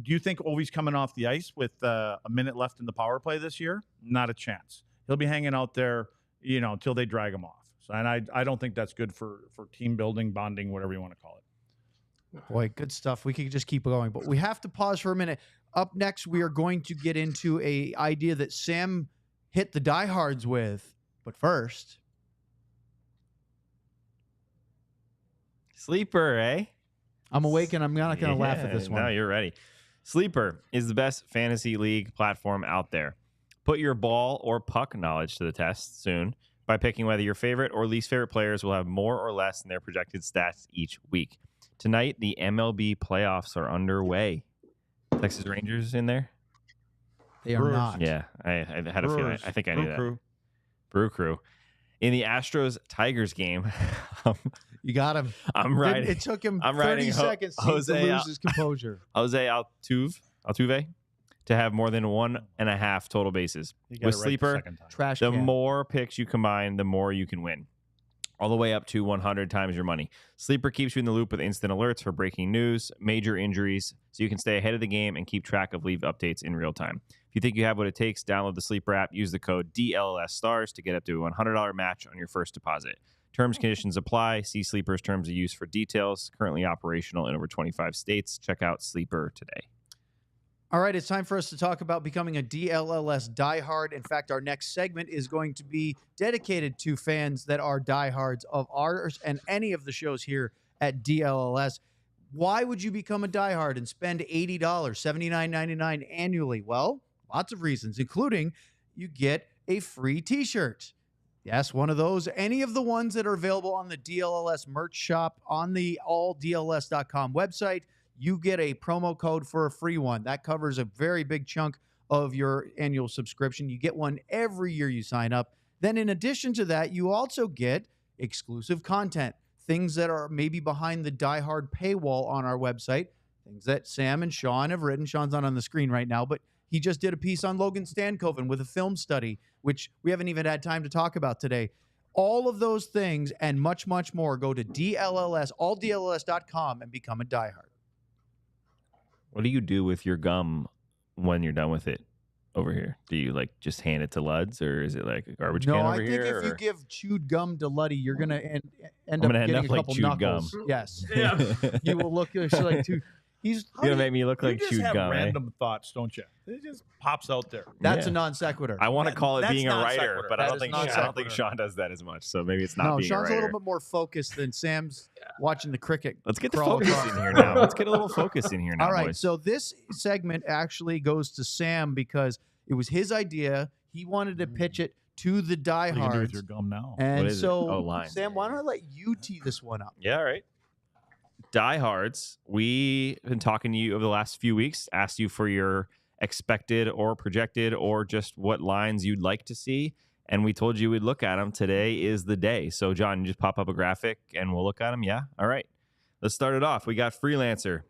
you think Ovi's coming off the ice with a minute left in the power play this year? Not a chance. He'll be hanging out there, until they drag him off. So, and I don't think that's good for team building, bonding, whatever you want to call it. Boy, good stuff. We could just keep going, but we have to pause for a minute. Up next, we are going to get into a idea that Sam hit the diehards with. But first, Sleeper, eh? I'm awake and I'm not going to laugh at this one. No, you're ready. Sleeper is the best fantasy league platform out there. Put your ball or puck knowledge to the test soon by picking whether your favorite or least favorite players will have more or less in their projected stats each week. Tonight, the MLB playoffs are underway. Texas Rangers in there? They are not. Yeah, I had a feeling. I think I knew that. Brew Crew. In the Astros-Tigers game, you got him. I'm riding. It took him 30 seconds to lose his composure. Jose Altuve to have more than 1.5 total bases. With Sleeper, the more picks you combine, the more you can win. All the way up to 100 times your money. Sleeper keeps you in the loop with instant alerts for breaking news, major injuries, so you can stay ahead of the game and keep track of league updates in real time. If you think you have what it takes, download the Sleeper app, use the code DLLS Stars to get up to a $100 match on your first deposit. Terms and conditions apply. See Sleeper's terms of use for details. Currently operational in over 25 states. Check out Sleeper today. All right, it's time for us to talk about becoming a DLLS diehard. In fact, our next segment is going to be dedicated to fans that are diehards of ours and any of the shows here at DLLS. Why would you become a diehard and spend $80, $79.99 annually? Well, lots of reasons, including you get a free T-shirt. Yes, one of those. Any of the ones that are available on the DLLS merch shop on the alldlls.com website, you get a promo code for a free one. That covers a very big chunk of your annual subscription. You get one every year you sign up. Then in addition to that, you also get exclusive content, things that are maybe behind the diehard paywall on our website, things that Sam and Sean have written. Sean's not on the screen right now, but he just did a piece on Logan Stankoven with a film study, which we haven't even had time to talk about today. All of those things and much, much more, go to DLLS, alldlls.com and become a diehard. What do you do with your gum when you're done with it over here? Do you like just hand it to Luds, or is it like a garbage can over here? No, I think if you give chewed gum to Luddy, you're going to end up gonna getting a like couple chewed knuckles. gum. Yes. Yeah. You will look like two. You're gonna make me look like you chewed just have gum. random thoughts, don't you? It just pops out there. That's Yeah. a non sequitur. I want to call it That's being a non writer, sequitur. but I That don't is think non I don't think sequitur. Sean does that as much. So maybe it's not No, being Sean's a a writer. little bit more focused than Sam's watching the cricket. Let's get the crawl focus across. in here now. Let's get a little focus in here now, All right, boys. so this segment actually goes to Sam because it was his idea. He wanted to pitch it to the What are you gonna do with your diehards. gum now? And What is it? so, Oh, lines. Sam, why don't I let you tee this one up? Yeah, all right. Diehards, we've been talking to you over the last few weeks, asked you for your expected or projected or just what lines you'd like to see. And we told you we'd look at them. Today is the day. So, John, you just pop up a graphic and we'll look at them. Yeah. All right. Let's start it off. We got Freelancer.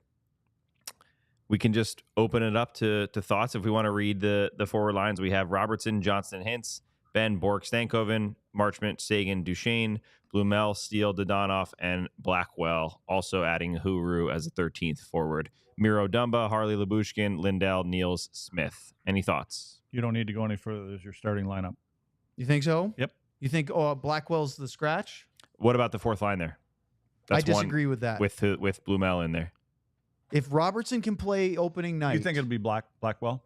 We can just open it up to thoughts. If we want to read the forward lines, we have Robertson, Johnston, Hintz, Ben, Bork, Stankoven, Marchment, Sagan, Duchesne, Blumel, Steele, Dodonov, and Blackwell, also adding Huru as a 13th forward. Miro, Dumba, Harley, Labushkin, Lindell, Niels, Smith. Any thoughts? You don't need to go any further. There's your starting lineup. You think so? Yep. You think Blackwell's the scratch? What about the fourth line there? I one disagree with that. with Blumel in there. If Robertson can play opening night, You think it'll be Blackwell?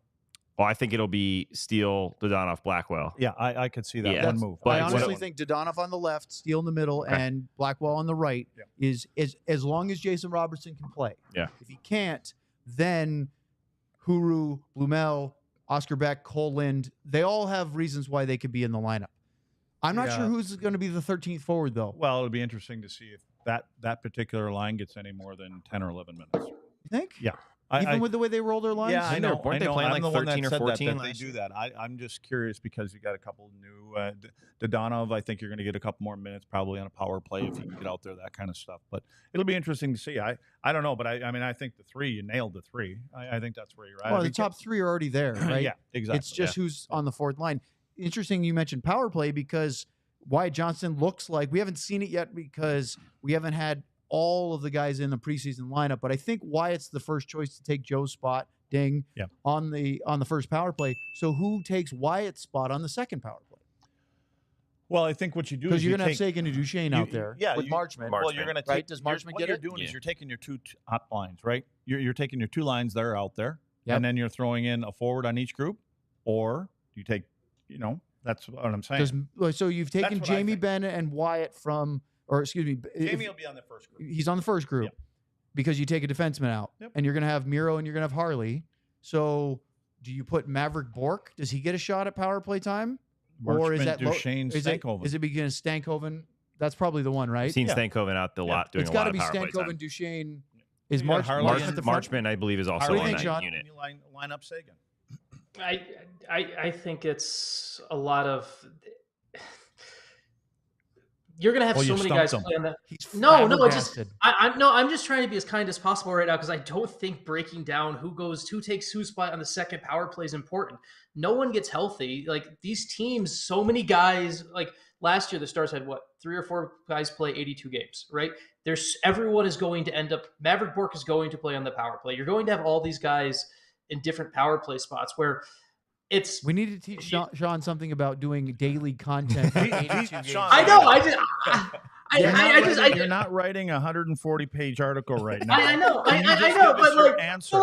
Well, I think it'll be Steele, Dodonov, Blackwell. Yeah, I could see that Yeah. one move. But I what- honestly think Dodonov on the left, Steele in the middle, Okay. and Blackwell on the right is as long as Jason Robertson can play. Yeah. If he can't, then Huru, Blumel, Oscar Beck, Cole Lind, they all have reasons why they could be in the lineup. I'm not sure who's going to be the 13th forward, though. Well, it'll be interesting to see if that particular line gets any more than 10 or 11 minutes. You think? Yeah. Even with the way they roll their lines? Yeah, I know. Weren't they playing I'm like the one 13 that or said 14 that they last do year? that. I'm just curious because you got a couple new Dodonov. I think you're going to get a couple more minutes probably on a power play if you can get out there, that kind of stuff. But it'll be interesting to see. I don't know, but I mean, I think the three, you nailed the three. I think that's where you're at. Well, I the think top three are already there, right? Yeah, exactly. It's just who's on the fourth line. Interesting you mentioned power play because Wyatt Johnston looks like, we haven't seen it yet because we haven't had all of the guys in the preseason lineup, but I think Wyatt's the first choice to take Joe's spot, on the first power play. So who takes Wyatt's spot on the second power play? Well, I think what you do is Because you're going to have take- Sagan and Duchesne out there with Marchment. Well, you're going to take. Right? Does Marchment what get you're it? doing is Yeah. you're taking your two top lines, right? You're taking your two lines that are out there, Yep. and then you're throwing in a forward on each group, or you take, that's what I'm saying. So you've taken That's what I Jamie think. Benn and Wyatt from, or excuse me, Jamie will be on the first group. he's on the first group Yep. because you take a defenseman out, Yep. and you're going to have Miro and you're going to have Harley. So do you put Maverick Bork? Does he get a shot at power play time? Or is Marchment, that Duchesne, Stankoven? Is it beginning Stankoven? That's probably the one, right? Seen Yeah. Stankoven out the lot doing It's a got lot to of be power play time. Stankoven, Duchesne. Is You got March Harley March and- at the front? Marchment, I believe, is also Harley What do you on think, that John? unit. You line up Sagan. I think it's a lot of. You're gonna have Well, so you many stumped guys them. play on that. He's No, it's just flabbergasted. I'm just trying to be as kind as possible right now because I don't think breaking down who takes whose spot on the second power play is important. No one gets healthy. Like these teams, so many guys. Like last year, the Stars had 3 or 4 guys play 82 games. Right? Everyone is going to end up. Maverick Bork is going to play on the power play. You're going to have all these guys in different power play spots where it's. We need to teach Sean something about doing daily content. For 82 games. Sean, I know. You're not writing a 140-page article right now. I know, Can you I just know, give us but your like, answer?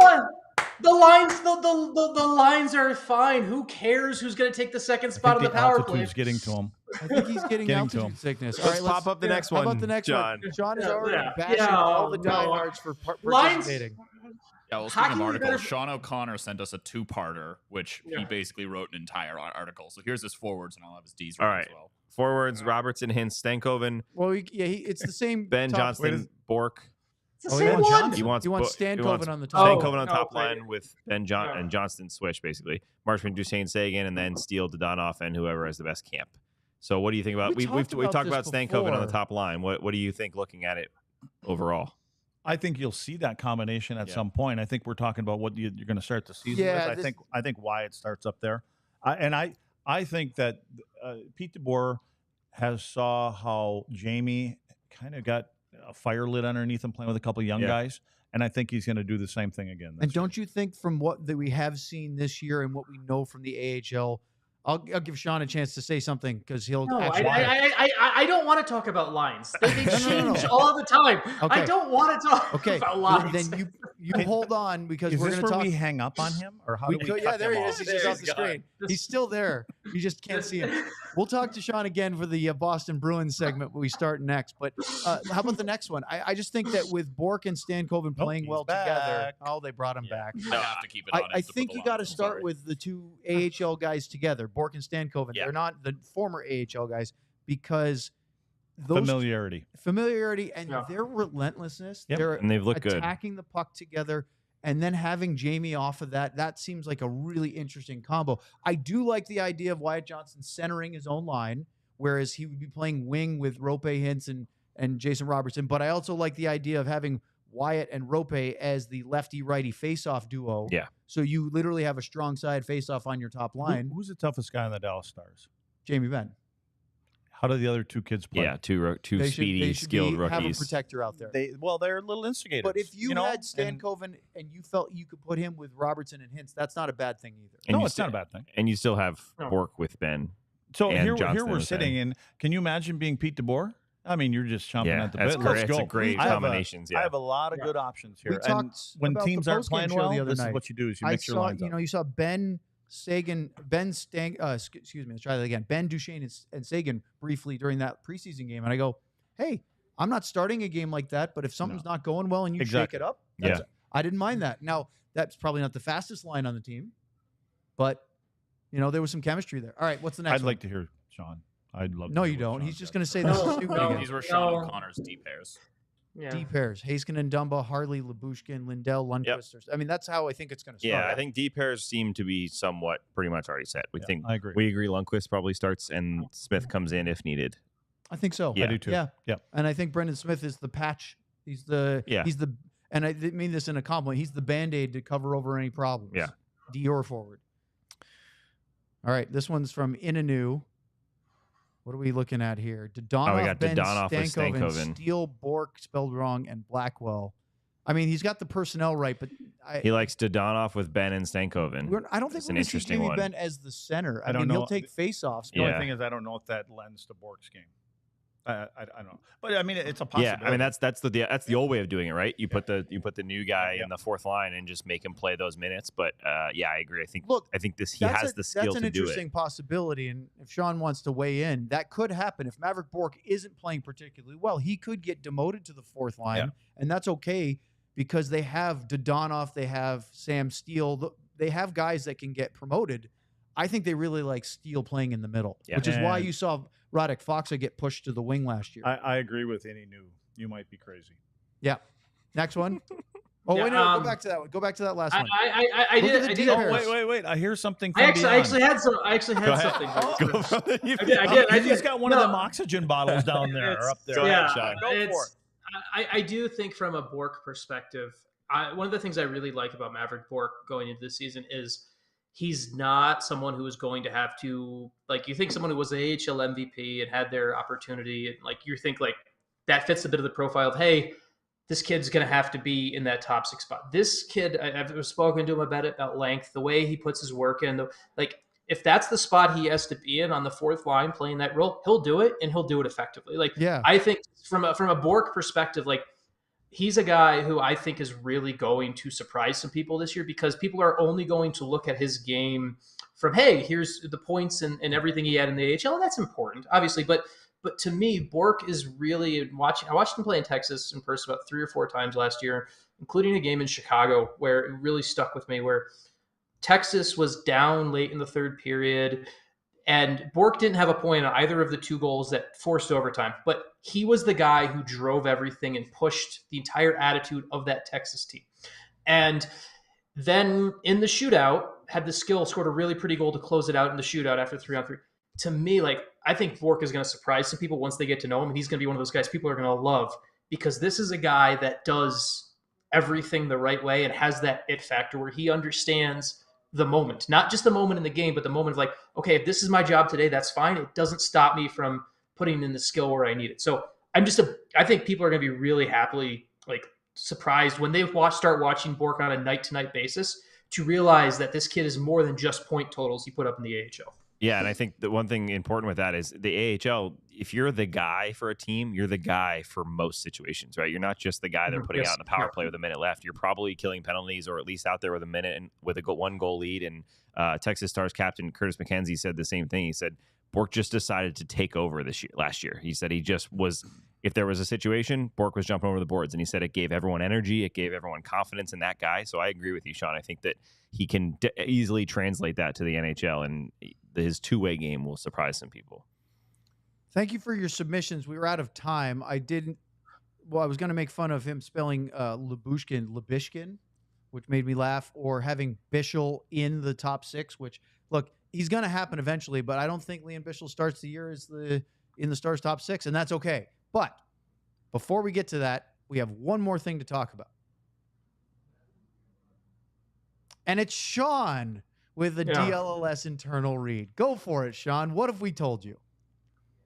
the lines are fine. Who cares who's going to take the second I spot on think the power play? altitude's getting to him. I think he's getting Getting to him. altitude sickness. Let's pop up the next How one, about the next John. one? Sean is Yeah, already yeah. bashing Yeah, all the no. diehards for Lines- participating. Yeah, well, speaking of Hockey is articles, better- Sean O'Connor sent us a two-parter, which he basically wrote an entire article. So here's his forwards, and I'll have his D's All read right. as well. Forwards: Robertson, Hintz, Stankoven, Well, it's the same. Ben top- Johnston, Bork. It's the Oh, same he wants one. Johnson. He wants Stankoven on the top. Stankoven on Oh, top okay. line with Ben and Johnston switch basically. Marchman, Duchesne, Sagan, and then Steele, Dodonov, and whoever has the best camp. So what do you think about? We We've talked talked about about this Stankoven on the before. top line. What do you think looking at it overall? I think you'll see that combination at Yeah. some point. I think we're talking about what you're going to start the season Yeah, with. I think Wyatt starts up there, I think that Pete DeBoer has saw how Jamie kind of got a fire lit underneath him playing with a couple of young guys, and I think he's going to do the same thing again. And don't you think from what that we have seen this year and what we know from the AHL, I'll give Sean a chance to say something because he'll No, actually. I don't want to talk about lines. They No, no. change all the time. Okay. I don't want to talk Okay, about lines. then you hold on because Is we're this going to where talk. we hang up on him, or how do we? Yeah, cut there him he off? is. He's just off the He's gone. screen. He's still there. You just can't see him. We'll talk to Sean again for the Boston Bruins segment when we start next. But how about the next one? I just think that with Bork and Stankoven playing he's well together. back. Oh, they brought him back. I have to keep it on. I him to put think the you got to lines. I'm start sorry. with the two AHL guys together, Bork and Stankoven. Yeah. They're not the former AHL guys because those Familiarity. and Yeah. their relentlessness. Yep. They're And they've looked good. attacking the puck together. And then having Jamie off of that seems like a really interesting combo. I do like the idea of Wyatt Johnson centering his own line, whereas he would be playing wing with Rope, Hintz, and Jason Robertson. But I also like the idea of having Wyatt and Rope as the lefty-righty face-off duo. Yeah. So you literally have a strong side face-off on your top line. Who's the toughest guy on the Dallas Stars? Jamie Benn. How do the other two kids play? Yeah, two speedy, skilled have a rookies. protector out there. They're little instigators. But if you know, had and- Stankoven and you felt you could put him with Robertson and Hintz, that's not a bad thing either. And no, you it's still- not a bad thing. And you still have No. Bork with Ben. So and here Johnston we're is sitting, saying. and can you imagine being Pete DeBoer? I mean, you're just chomping Yeah, at the that's bit. great. Let's It's go. a great I have combinations. I Yeah. have a lot of Yeah. good options here. We And talked when about teams the aren't post-game playing show well, the other this is night. what you do: is you I mix your saw, lines up. you saw Ben Sagan, excuse me, let's try that again. Ben Duchesne and Sagan briefly during that preseason game, and I go, hey, I'm not starting a game like that, but if something's not going well and you shake Exactly. it up, Yeah. I didn't mind that. Now that's probably not the fastest line on the team, but there was some chemistry there. All right, what's the next? I'd one? like to hear Sean. I'd love. No, to you hear what don't. Sean He's just says. going to say No, this is stupid no. again. These were Sean No. O'Connor's D pairs. Yeah. D pairs: Haskin and Dumba, Harley, Labushkin, Lindell, Lundqvist. I mean, that's how I think it's going to start. Yeah, I think D pairs seem to be somewhat pretty much already set. We Yeah, think I agree. we agree Lundqvist probably starts and Smith comes in if needed. I think so. Yeah. I do too. Yeah. Yep. And I think Brendan Smith is the patch. He's the and I didn't mean this in a compliment. He's the Band-Aid to cover over any problems. Yeah. D or forward. All right. This one's from Inanu. What are we looking at here? Dodonov, we got Ben Dodonov with Stankoven. Steele, Bork spelled wrong, and Blackwell. I mean, he's got the personnel right, but He likes Dodonov with Ben and Stankoven. I don't think It's we're an going to see interesting Jimmy one. Ben as the center. I I don't mean, know. he'll take face-offs. The only Yeah. thing is, I don't know if that lends to Bork's game. I don't know, but I mean, it's a Yeah, possibility. I mean that's the old way of doing it, right? You put the new guy Yeah. in the fourth line and just make him play those minutes. But yeah, I agree. I think Look, he has the skill That's an to do interesting it. possibility, and if Sean wants to weigh in, that could happen. If Maverick Bork isn't playing particularly well, he could get demoted to the fourth line, and that's okay because they have Dodonov, they have Sam Steele, they have guys that can get promoted. I think they really like Steele playing in the middle, Yeah. which is why And- you saw Radek Faksa get pushed to the wing last year. I agree with any new. You might be crazy. Yeah. Next one. Oh, Yeah, wait, no, go back to that one. Go back to that last one. I Look did. at the I D did. pairs. Wait! I hear something. From I actually beyond. had some. I actually had ahead. something. Go from the- I He's did. got one No. of them oxygen bottles down there, or up there. Go ahead, Yeah, Sean. Go for it. it's- I do think from a Bork perspective, one of the things I really like about Maverick Bork going into this season is he's not someone who is going to have to, like, you think someone who was the AHL MVP and had their opportunity, and like you think like that fits a bit of the profile of, hey, this kid's going to have to be in that top six spot. This kid, I've spoken to him about it at length, the way he puts his work in, like, if that's the spot he has to be in on the fourth line playing that role, he'll do it, and he'll do it effectively. Like, Yeah. I think from a Bork perspective, like, he's a guy who I think is really going to surprise some people this year because people are only going to look at his game from, hey, here's the points and everything he had in the AHL. And that's important, obviously. But But to me, Bork is really watching. I watched him play in Texas in person about 3 or 4 times last year, including a game in Chicago where it really stuck with me, where Texas was down late in the third period. And Bork didn't have a point on either of the 2 goals that forced overtime, but he was the guy who drove everything and pushed the entire attitude of that Texas team. And then in the shootout, had the skill, scored a really pretty goal to close it out in the shootout after 3-on-3. To me, like, I think Bork is going to surprise some people once they get to know him. And he's going to be one of those guys people are going to love, because this is a guy that does everything the right way and has that it factor where he understands the moment, not just the moment in the game, but the moment of like, okay, if this is my job today, that's fine. It doesn't stop me from putting in the skill where I need it. So I think people are going to be really happily like surprised when they start watching Bork on a night to night basis to realize that this kid is more than just point totals he put up in the AHL. Yeah, and I think the one thing important with that is the AHL, if you're the guy for a team, you're the guy for most situations, right? You're not just the guy they're putting out in the power play with a minute left. You're probably killing penalties or at least out there with a minute and with a 1-goal lead. And Texas Stars captain Curtis McKenzie said the same thing. He said, Bork just decided to take over last year. He said he just was, if there was a situation, Bork was jumping over the boards. And he said it gave everyone energy. It gave everyone confidence in that guy. So I agree with you, Sean. I think that he can easily translate that to the NHL, and his 2-way game will surprise some people. Thank you for your submissions. We were out of time. I was going to make fun of him spelling Labishkin, which made me laugh, or having Bischel in the top 6, which, look, he's going to happen eventually, but I don't think Liam Bischel starts the year in the Stars top 6, and that's okay. But before we get to that, we have one more thing to talk about. And it's Sean with the DLLS internal read. Go for it, Sean. What have we told you?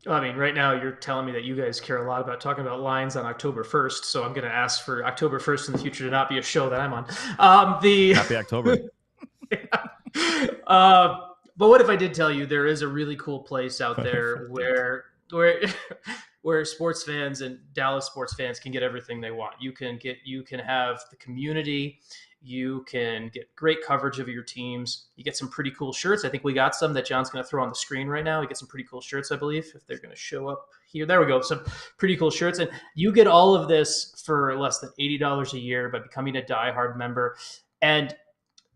I mean, right now you're telling me that you guys care a lot about talking about lines on October 1st, so I'm going to ask for October 1st in the future to not be a show that I'm on. Happy October. But what if I did tell you there is a really cool place out there where sports fans and Dallas sports fans can get everything they want. You can have the community. You can get great coverage of your teams. You get some pretty cool shirts. I think we got some that John's going to throw on the screen right now. We get some pretty cool shirts, I believe, if they're going to show up here. There we go. Some pretty cool shirts. And you get all of this for less than $80 a year by becoming a diehard member. And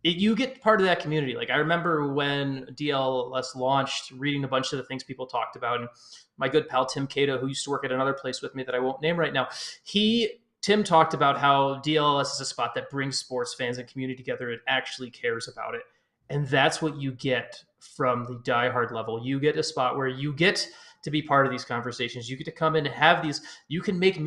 you get part of that community. Like, I remember when DLLS launched, reading a bunch of the things people talked about. And my good pal, Tim Cato, who used to work at another place with me that I won't name right now, Tim talked about how DLLS is a spot that brings sports fans and community together and actually cares about it. And that's what you get from the diehard level. You get a spot where you get to be part of these conversations. You get to come in and have these. You can make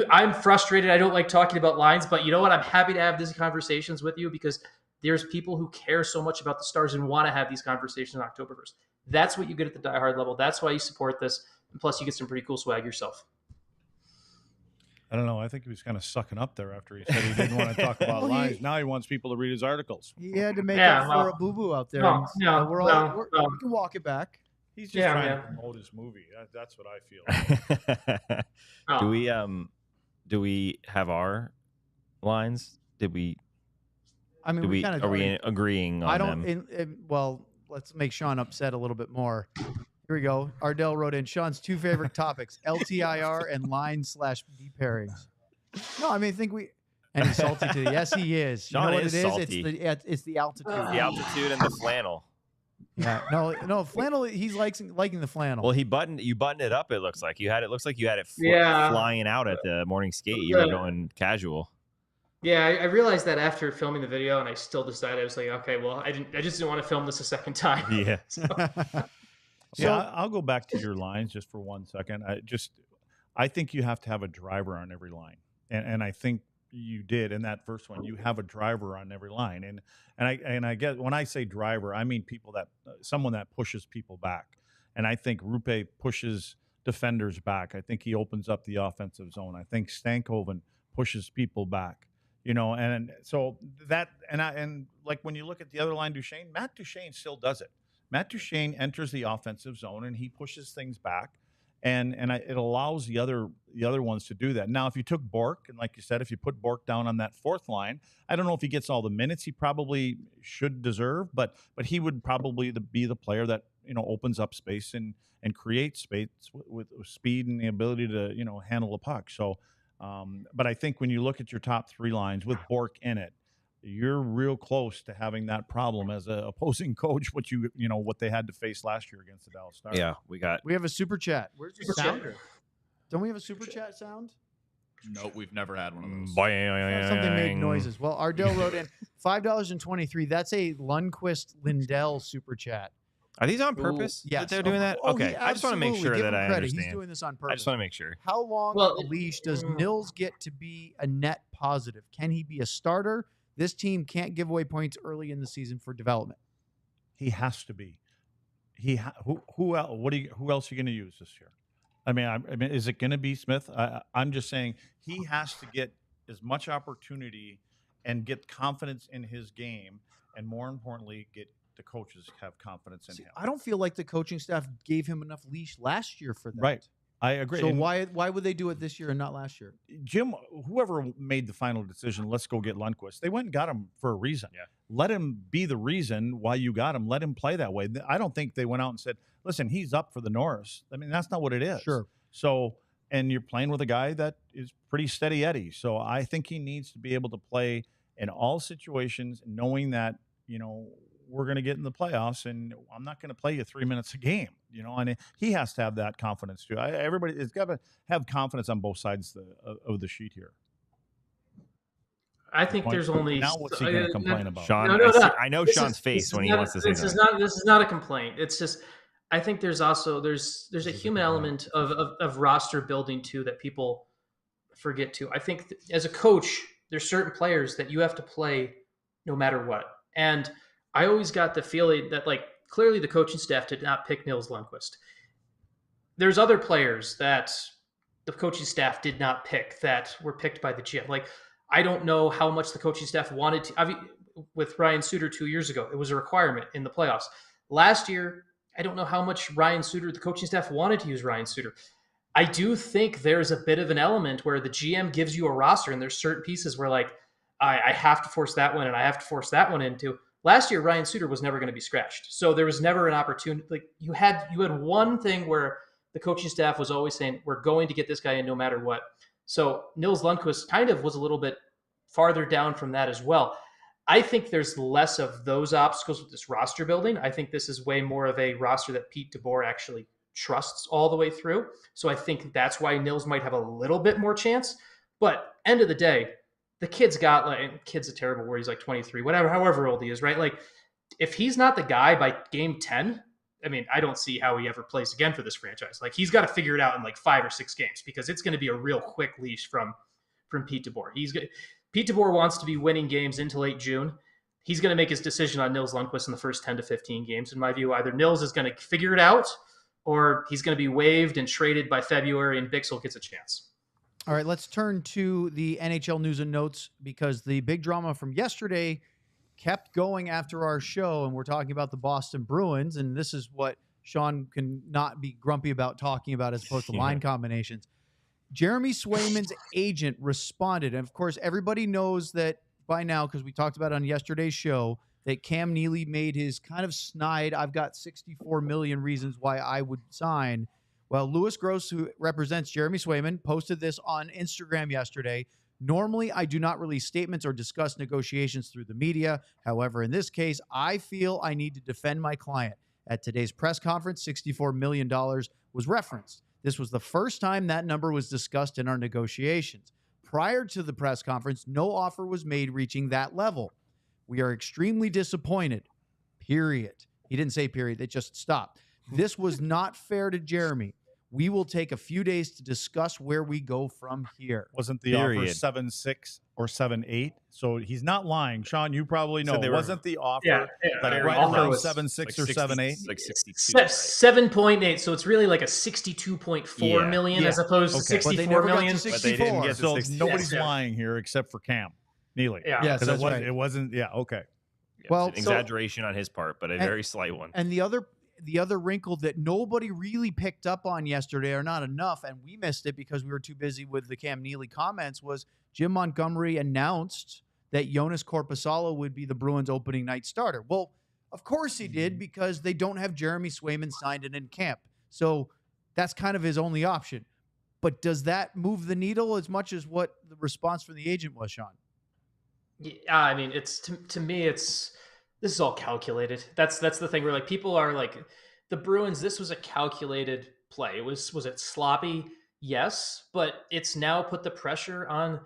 I'm frustrated. I don't like talking about lines, but you know what? I'm happy to have these conversations with you because there's people who care so much about the Stars and want to have these conversations on October 1st. That's what you get at the diehard level. That's why you support this. And plus, you get some pretty cool swag yourself. I don't know. I think he was kind of sucking up there after he said he didn't want to talk about lines. Now he wants people to read his articles. He had to make up for a boo-boo out there. We can walk it back. He's just trying to promote his movie. That's what I feel. Do we have our lines? Did we? I mean, are we agreeing on them? Well, let's make Sean upset a little bit more. Here we go. Ardell wrote in Sean's 2 favorite topics: LTIR and line/B pairings. No, I mean, and he's salty too. Yes, he is. Sean, you know what it is? Salty. It's the altitude. The altitude and the flannel. Yeah. No, flannel. He's liking the flannel. Well, you buttoned it up. It looks like you had it flying out at the morning skate. You were going casual. Yeah, I realized that after filming the video, and I still decided, I was like, okay, well, I just didn't want to film this a second time. Yeah. I'll go back to your lines just for 1 second. I think you have to have a driver on every line, and I think you did in that first one. You have a driver on every line, and I get when I say driver, I mean someone that pushes people back, and I think Rupe pushes defenders back. I think he opens up the offensive zone. I think Stankoven pushes people back. And so that, and like when you look at the other line, Matt Duchene still does it. Matt Duchene enters the offensive zone and he pushes things back. it allows the other ones to do that. Now, if you took Bork, and like you said, if you put Bork down on that fourth line, I don't know if he gets all the minutes he probably should deserve, but he would probably be the player that opens up space and creates space with speed and the ability to handle a puck. So, but I think when you look at your top three lines with Bork in it, you're real close to having that problem as a opposing coach, what they had to face last year against the Dallas Stars. Yeah, we have a super chat. Where's the sound? Don't we have a super chat sound? No, we've never had one of those. Something made noises. Well, Ardell wrote in $5.23. That's a Lundqvist Lindell super chat. Are these on purpose? Yes. That they're doing that? Okay. I just want to make sure that I understand. He's doing this on purpose. I just want to make sure. How long on the leash does Nils get to be a net positive? Can he be a starter? This team can't give away points early in the season for development. He has to be. Who else? Who else are you going to use this year? I mean, is it going to be Smith? I'm just saying he has to get as much opportunity and get confidence in his game, and more importantly, get the coaches have confidence in him. I don't feel like the coaching staff gave him enough leash last year for that. Right. I agree. So why would they do it this year and not last year? Jim, whoever made the final decision, let's go get Lundqvist. They went and got him for a reason. Yeah. Let him be the reason why you got him. Let him play that way. I don't think they went out and said, listen, he's up for the Norris. I mean, that's not what it is. Sure. So, and you're playing with a guy that is pretty steady Eddie. So I think he needs to be able to play in all situations, knowing that, we're going to get in the playoffs, and I'm not going to play you 3 minutes a game, and he has to have that confidence too. Everybody has got to have confidence on both sides of the sheet here. I think there's only now what's he going to complain about? Sean, I know Sean's face when he wants to say that. This is not a complaint. It's just I think there's a human element of roster building too that people forget to. I think as a coach, there's certain players that you have to play no matter what, and I always got the feeling that, clearly the coaching staff did not pick Nils Lundqvist. There's other players that the coaching staff did not pick that were picked by the GM. I don't know how much the coaching staff wanted to. With Ryan Suter 2 years ago, it was a requirement in the playoffs. Last year, I don't know how much Ryan Suter, the coaching staff wanted to use Ryan Suter. I do think there's a bit of an element where the GM gives you a roster, and there's certain pieces where, I have to force that one, and I have to force that one into. Last year, Ryan Suter was never going to be scratched. So there was never an opportunity. You had one thing where the coaching staff was always saying, we're going to get this guy in no matter what. So Nils Lundqvist kind of was a little bit farther down from that as well. I think there's less of those obstacles with this roster building. I think this is way more of a roster that Pete DeBoer actually trusts all the way through. So I think that's why Nils might have a little bit more chance. But end of the day, the kid's got kid's a terrible word. He's 23, whatever, however old he is, right? If he's not the guy by game 10, I don't see how he ever plays again for this franchise. He's got to figure it out in 5 or 6 games, because it's going to be a real quick leash from Pete DeBoer. Pete DeBoer wants to be winning games into late June. He's going to make his decision on Nils Lundqvist in the first 10 to 15 games. In my view, either Nils is going to figure it out, or he's going to be waived and traded by February, and Bixel gets a chance. All right, let's turn to the NHL news and notes, because the big drama from yesterday kept going after our show, and we're talking about the Boston Bruins, and this is what Sean can not be grumpy about talking about as opposed to line combinations. Jeremy Swayman's agent responded, and of course, everybody knows that by now, because we talked about it on yesterday's show, that Cam Neely made his kind of snide, I've got 64 million reasons why I would sign. Well, Louis Gross, who represents Jeremy Swayman, posted this on Instagram yesterday. Normally, I do not release statements or discuss negotiations through the media. However, in this case, I feel I need to defend my client. At today's press conference, $64 million was referenced. This was the first time that number was discussed in our negotiations. Prior to the press conference, no offer was made reaching that level. We are extremely disappointed. Period. He didn't say period. They just stopped. This was not fair to Jeremy. We will take a few days to discuss where we go from here. Wasn't the offer 7.6 or 7.8? So he's not lying. Sean, you probably know. Wasn't the offer right around 7.6 or 7.8? 62. 7.8. So it's really a 62.4 million as opposed to 64 million. But they didn't get so nobody's lying here except for Cam Neely. Yeah, because it wasn't. Yeah, okay. Yeah, well, an exaggeration on his part, but a very slight one. And the other the other wrinkle that nobody really picked up on yesterday, or not enough, and we missed it because we were too busy with the Cam Neely comments, was Jim Montgomery announced that Jonas Korpisalo would be the Bruins opening night starter. Well, of course he did, because they don't have Jeremy Swayman signed and in camp. So that's kind of his only option. But does that move the needle as much as what the response from the agent was, Sean? Yeah, I mean, it's to me, this is all calculated. That's the thing where like people are like, the Bruins, this was a calculated play. Was it sloppy? Yes, but it's now put the pressure on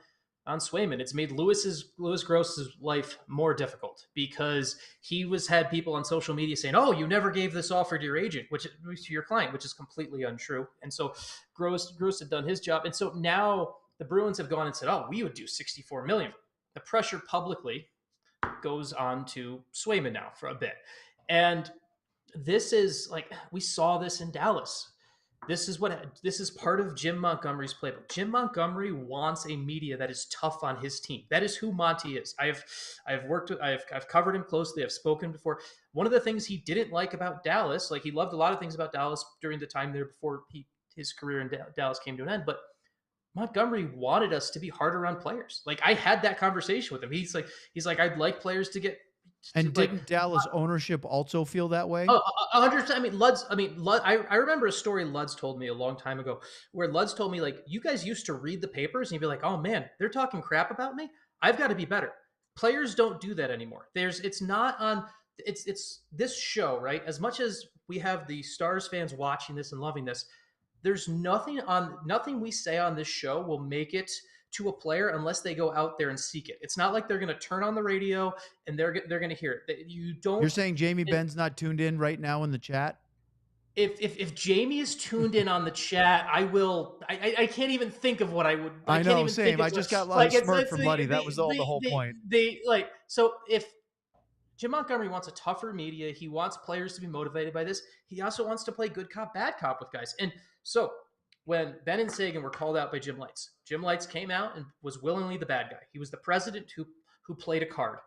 Swayman. It's made Louis Gross's life more difficult, because he had people on social media saying, "Oh, you never gave this offer to your agent, to your client," which is completely untrue. And so Gross had done his job, and so now the Bruins have gone and said, "Oh, we would do $64 million." The pressure publicly goes on to Swayman now for a bit, and this is like, we saw this in Dallas. This is part of Jim Montgomery's playbook. Jim Montgomery wants a media that is tough on his team. That is who Monty is. I've covered him closely. I've spoken before. One of the things he didn't like about Dallas, like he loved a lot of things about Dallas during the time there before his career in Dallas came to an end, but Montgomery wanted us to be harder on players. Like, I had that conversation with him. He's like, I'd like players to get. And didn't Dallas ownership also feel that way? 100%. I mean, Lutz. I remember a story Lutz told me a long time ago, where Lutz told me, like, you guys used to read the papers and you'd be like, "Oh man, they're talking crap about me. I've got to be better." Players don't do that anymore. It's this show, right? As much as we have the Stars fans watching this and loving this, there's nothing we say on this show will make it to a player unless they go out there and seek it. It's not like they're going to turn on the radio and they're going to hear it. You're saying Jamie Benn's not tuned in right now in the chat? If Jamie is tuned in on the chat, I can't even think of what I would. I know, same. I just got a lot of smirk from Buddy. That was the whole point. So if Jim Montgomery wants a tougher media, he wants players to be motivated by this. He also wants to play good cop, bad cop with guys. And so when Benn and Seguin were called out by Jim Lites came out and was willingly the bad guy. He was the president who played a card.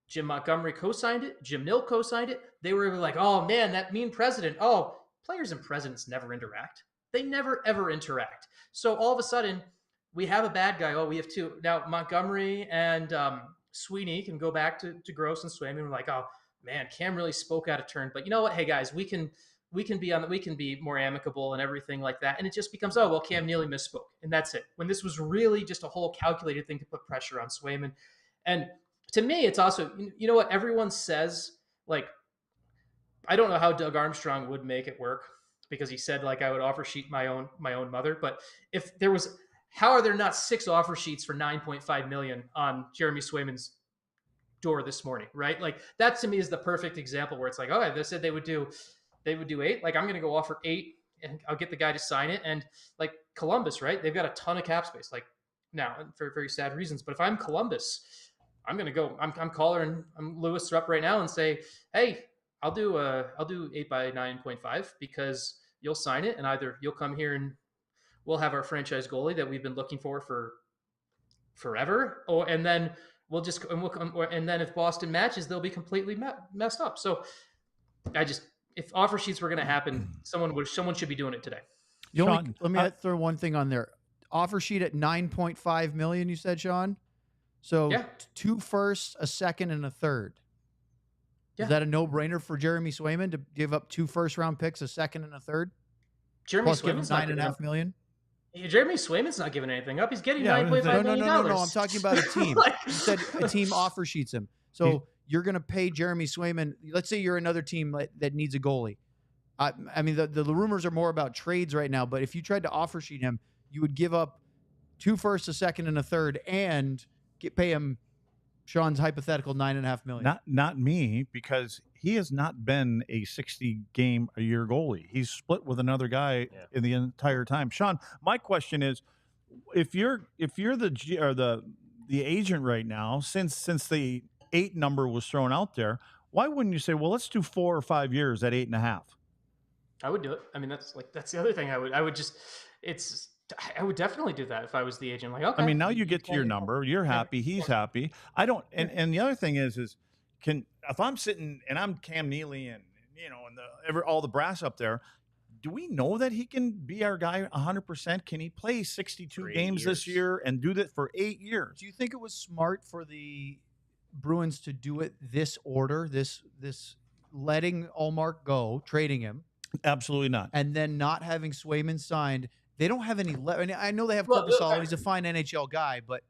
Jim Montgomery co-signed it. Jim Nill co-signed it. They were like, "Oh man, that mean president." Oh, players and presidents never interact. They never ever interact. So all of a sudden, we have a bad guy. Oh, we have two now. Montgomery and Sweeney can go back to Gross and Swayman. We're like, "Oh man, Cam really spoke out of turn." But you know what? Hey guys, we can be more amicable and everything like that. And it just becomes, oh, well, Cam Neely misspoke. And that's it. When this was really just a whole calculated thing to put pressure on Swayman. And to me, it's also, you know what everyone says, like, I don't know how Doug Armstrong would make it work, because he said, like, I would offer sheet my own mother. But if there was, how are there not 6 offer sheets for $9.5 million on Jeremy Swayman's door this morning, right? Like, that to me is the perfect example where it's like, oh, they said they would do 8. Like, I'm going to go offer 8 and I'll get the guy to sign it. And like Columbus, right? They've got a ton of cap space, like, now for very sad reasons. But if I'm Columbus, I'm going to go, I'm calling Lewis up right now and say, "Hey, I'll do 8 by 9.5 because you'll sign it. And either you'll come here and we'll have our franchise goalie that we've been looking for forever. And then and then if Boston matches, they'll be completely messed up." So if offer sheets were going to happen, someone should be doing it today. Sean, let me throw one thing on there. Offer sheet at $9.5 million, you said, Sean? So yeah. 2 firsts, a second, and a third. Yeah. Is that a no-brainer for Jeremy Swayman to give up 2 first-round picks, a second, and a third? Jeremy Swayman's $9.5 million. Jeremy Swayman's not giving anything up. He's getting $9.5 million. No. I'm talking about a team. You said a team offer sheets him. So you're going to pay Jeremy Swayman. Let's say you're another team that needs a goalie. I mean, the rumors are more about trades right now, but if you tried to offer sheet him, you would give up 2 firsts, a second, and a third, and pay him Sean's hypothetical $9.5 million. Not me, because he has not been a 60-game-a-year goalie. He's split with another guy in the entire time. Sean, my question is, if you're the agent right now, since the 8 number was thrown out there, why wouldn't you say, well, let's do 4 or 5 years at 8.5? I would do it. I mean, that's the other thing. I would definitely do that if I was the agent. Like, okay. I mean, now you get to your number. You're happy. He's happy. I don't. And the other thing is if I'm sitting and I'm Cam Neely and and all the brass up there. Do we know that he can be our guy 100%? Can he play 62 games this year and do that for 8 years? Do you think it was smart for the Bruins to do it this order, this letting Ullmark go, trading him? Absolutely not. And then not having Swayman signed. They don't have any I know they have Korpisalo. He's a fine NHL guy, but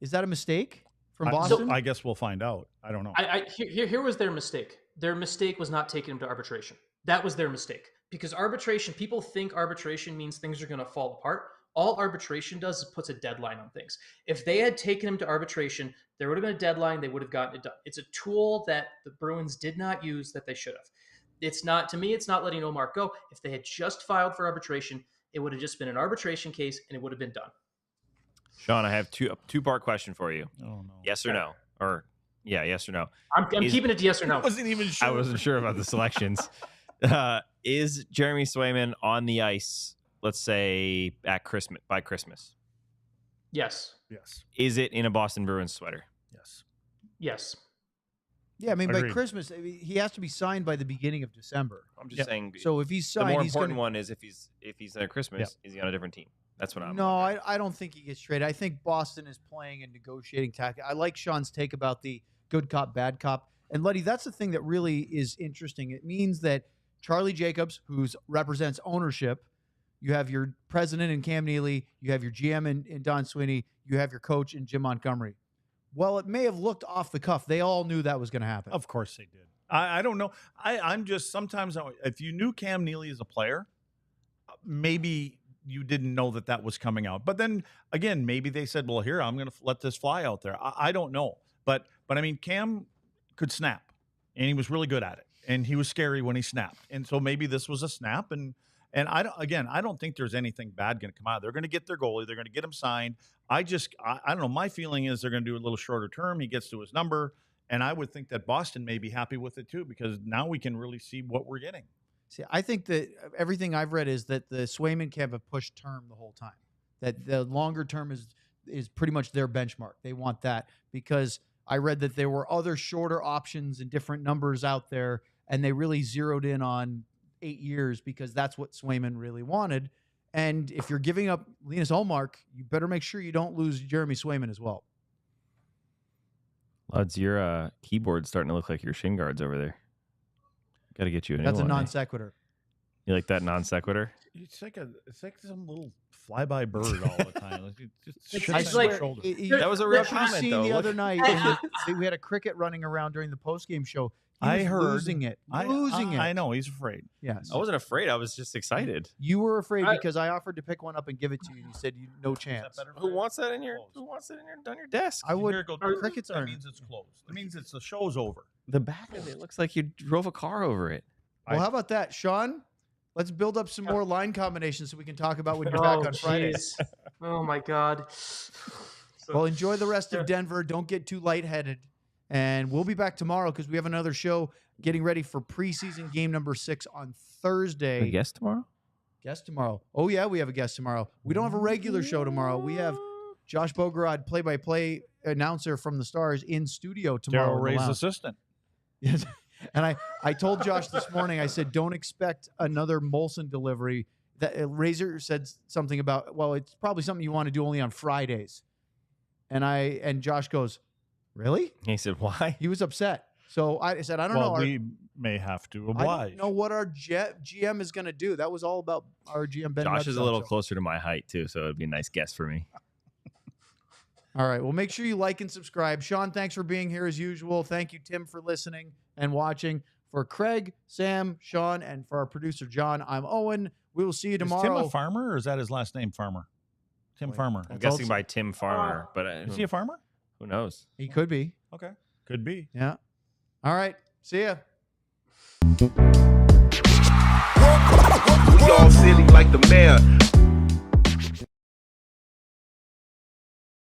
is that a mistake from Boston? I guess we'll find out. I don't know. Here was their mistake. Their mistake was not taking him to arbitration. That was their mistake. Because arbitration, people think arbitration means things are going to fall apart. All arbitration does is puts a deadline on things. If they had taken him to arbitration, there would have been a deadline. They would have gotten it done. It's a tool that the Bruins did not use that they should have. It's not, to me, it's not letting Ullmark go. If they had just filed for arbitration, it would have just been an arbitration case and it would have been done. Sean, I have a two-part question for you. Oh, no. Yes or no? Or, yes or no? I'm keeping it to yes or no. I wasn't even sure. I wasn't sure about the selections. Is Jeremy Swayman on the ice, let's say, by Christmas? Yes. Yes. Is it in a Boston Bruins sweater? Yes. Yes. Yeah, I mean, Agreed. by Christmas, he has to be signed by the beginning of December. I'm just saying. So if he's signed, the more he's important gonna, one is if he's there at Christmas, is he on a different team? That's what I'm. No, I don't think he gets traded. I think Boston is playing a negotiating tactic. I like Sean's take about the good cop, bad cop. And Letty, that's the thing that really is interesting. It means that Charlie Jacobs, who represents ownership, you have your president in Cam Neely, you have your GM in Don Sweeney, you have your coach in Jim Montgomery. Well, it may have looked off the cuff. They all knew that was going to happen. Of course they did. I don't know. I'm just sometimes if you knew Cam Neely as a player, maybe you didn't know that was coming out. But then again, maybe they said, "Well, here I'm going to let this fly out there." I don't know. But I mean, Cam could snap, and he was really good at it, and he was scary when he snapped. And so maybe this was a snap. And I don't think there's anything bad going to come out. They're going to get their goalie. They're going to get him signed. I don't know. My feeling is they're going to do a little shorter term. He gets to his number. And I would think that Boston may be happy with it too, because now we can really see what we're getting. See, I think that everything I've read is that the Swayman camp have pushed term the whole time. That the longer term is pretty much their benchmark. They want that because I read that there were other shorter options and different numbers out there, and they really zeroed in on 8 years because that's what Swayman really wanted. And if you're giving up Linus Ullmark, you better make sure you don't lose Jeremy Swayman as well. Lads, your keyboard's starting to look like your shin guards over there. Got to get you a new one. That's a non sequitur. You like that non sequitur? It's like some little flyby bird all the time. It's like shoulder. That was a real comment, seen though. the other night. We had a cricket running around during the postgame show. I heard losing it. Losing it. I know he's afraid. Yes. I wasn't afraid. I was just excited. You were afraid because I offered to pick one up and give it to you. And you said no chance. Who wants that on your desk? I would. Crickets. That means it's closed. That means the show's over. The back of it looks like you drove a car over it. Well, how about that, Sean? Let's build up some more line combinations so we can talk about when you're back on Friday. Oh my God. Well, enjoy the rest of Denver. Don't get too lightheaded. And we'll be back tomorrow because we have another show getting ready for preseason game number 6 on Thursday. A guest tomorrow? Guest tomorrow. Oh, yeah, we have a guest tomorrow. We don't have a regular show tomorrow. We have Josh Bogorod, play-by-play announcer from the Stars, in studio tomorrow. Daryl Ray's assistant. Yes. And I told Josh this morning, I said, don't expect another Molson delivery. That Razor said something about, well, it's probably something you want to do only on Fridays. And Josh goes, really? He said, why? He was upset. So I said, I don't know. We may have to oblige. I don't know what our GM is going to do. That was all about our GM, Ben. Josh is a little closer to my height, too, so it'd be a nice guest for me. All right. Well, make sure you like and subscribe. Sean, thanks for being here as usual. Thank you, Tim, for listening and watching. For Craig, Sam, Sean, and for our producer, John, I'm Owen. We will see you tomorrow. Is Tim a farmer, or is that his last name, Farmer? Tim Farmer. I'm guessing by Tim Farmer. But is he a farmer? Who knows? He could be. Okay. Could be. Yeah. All right. See ya. We all silly like the mayor.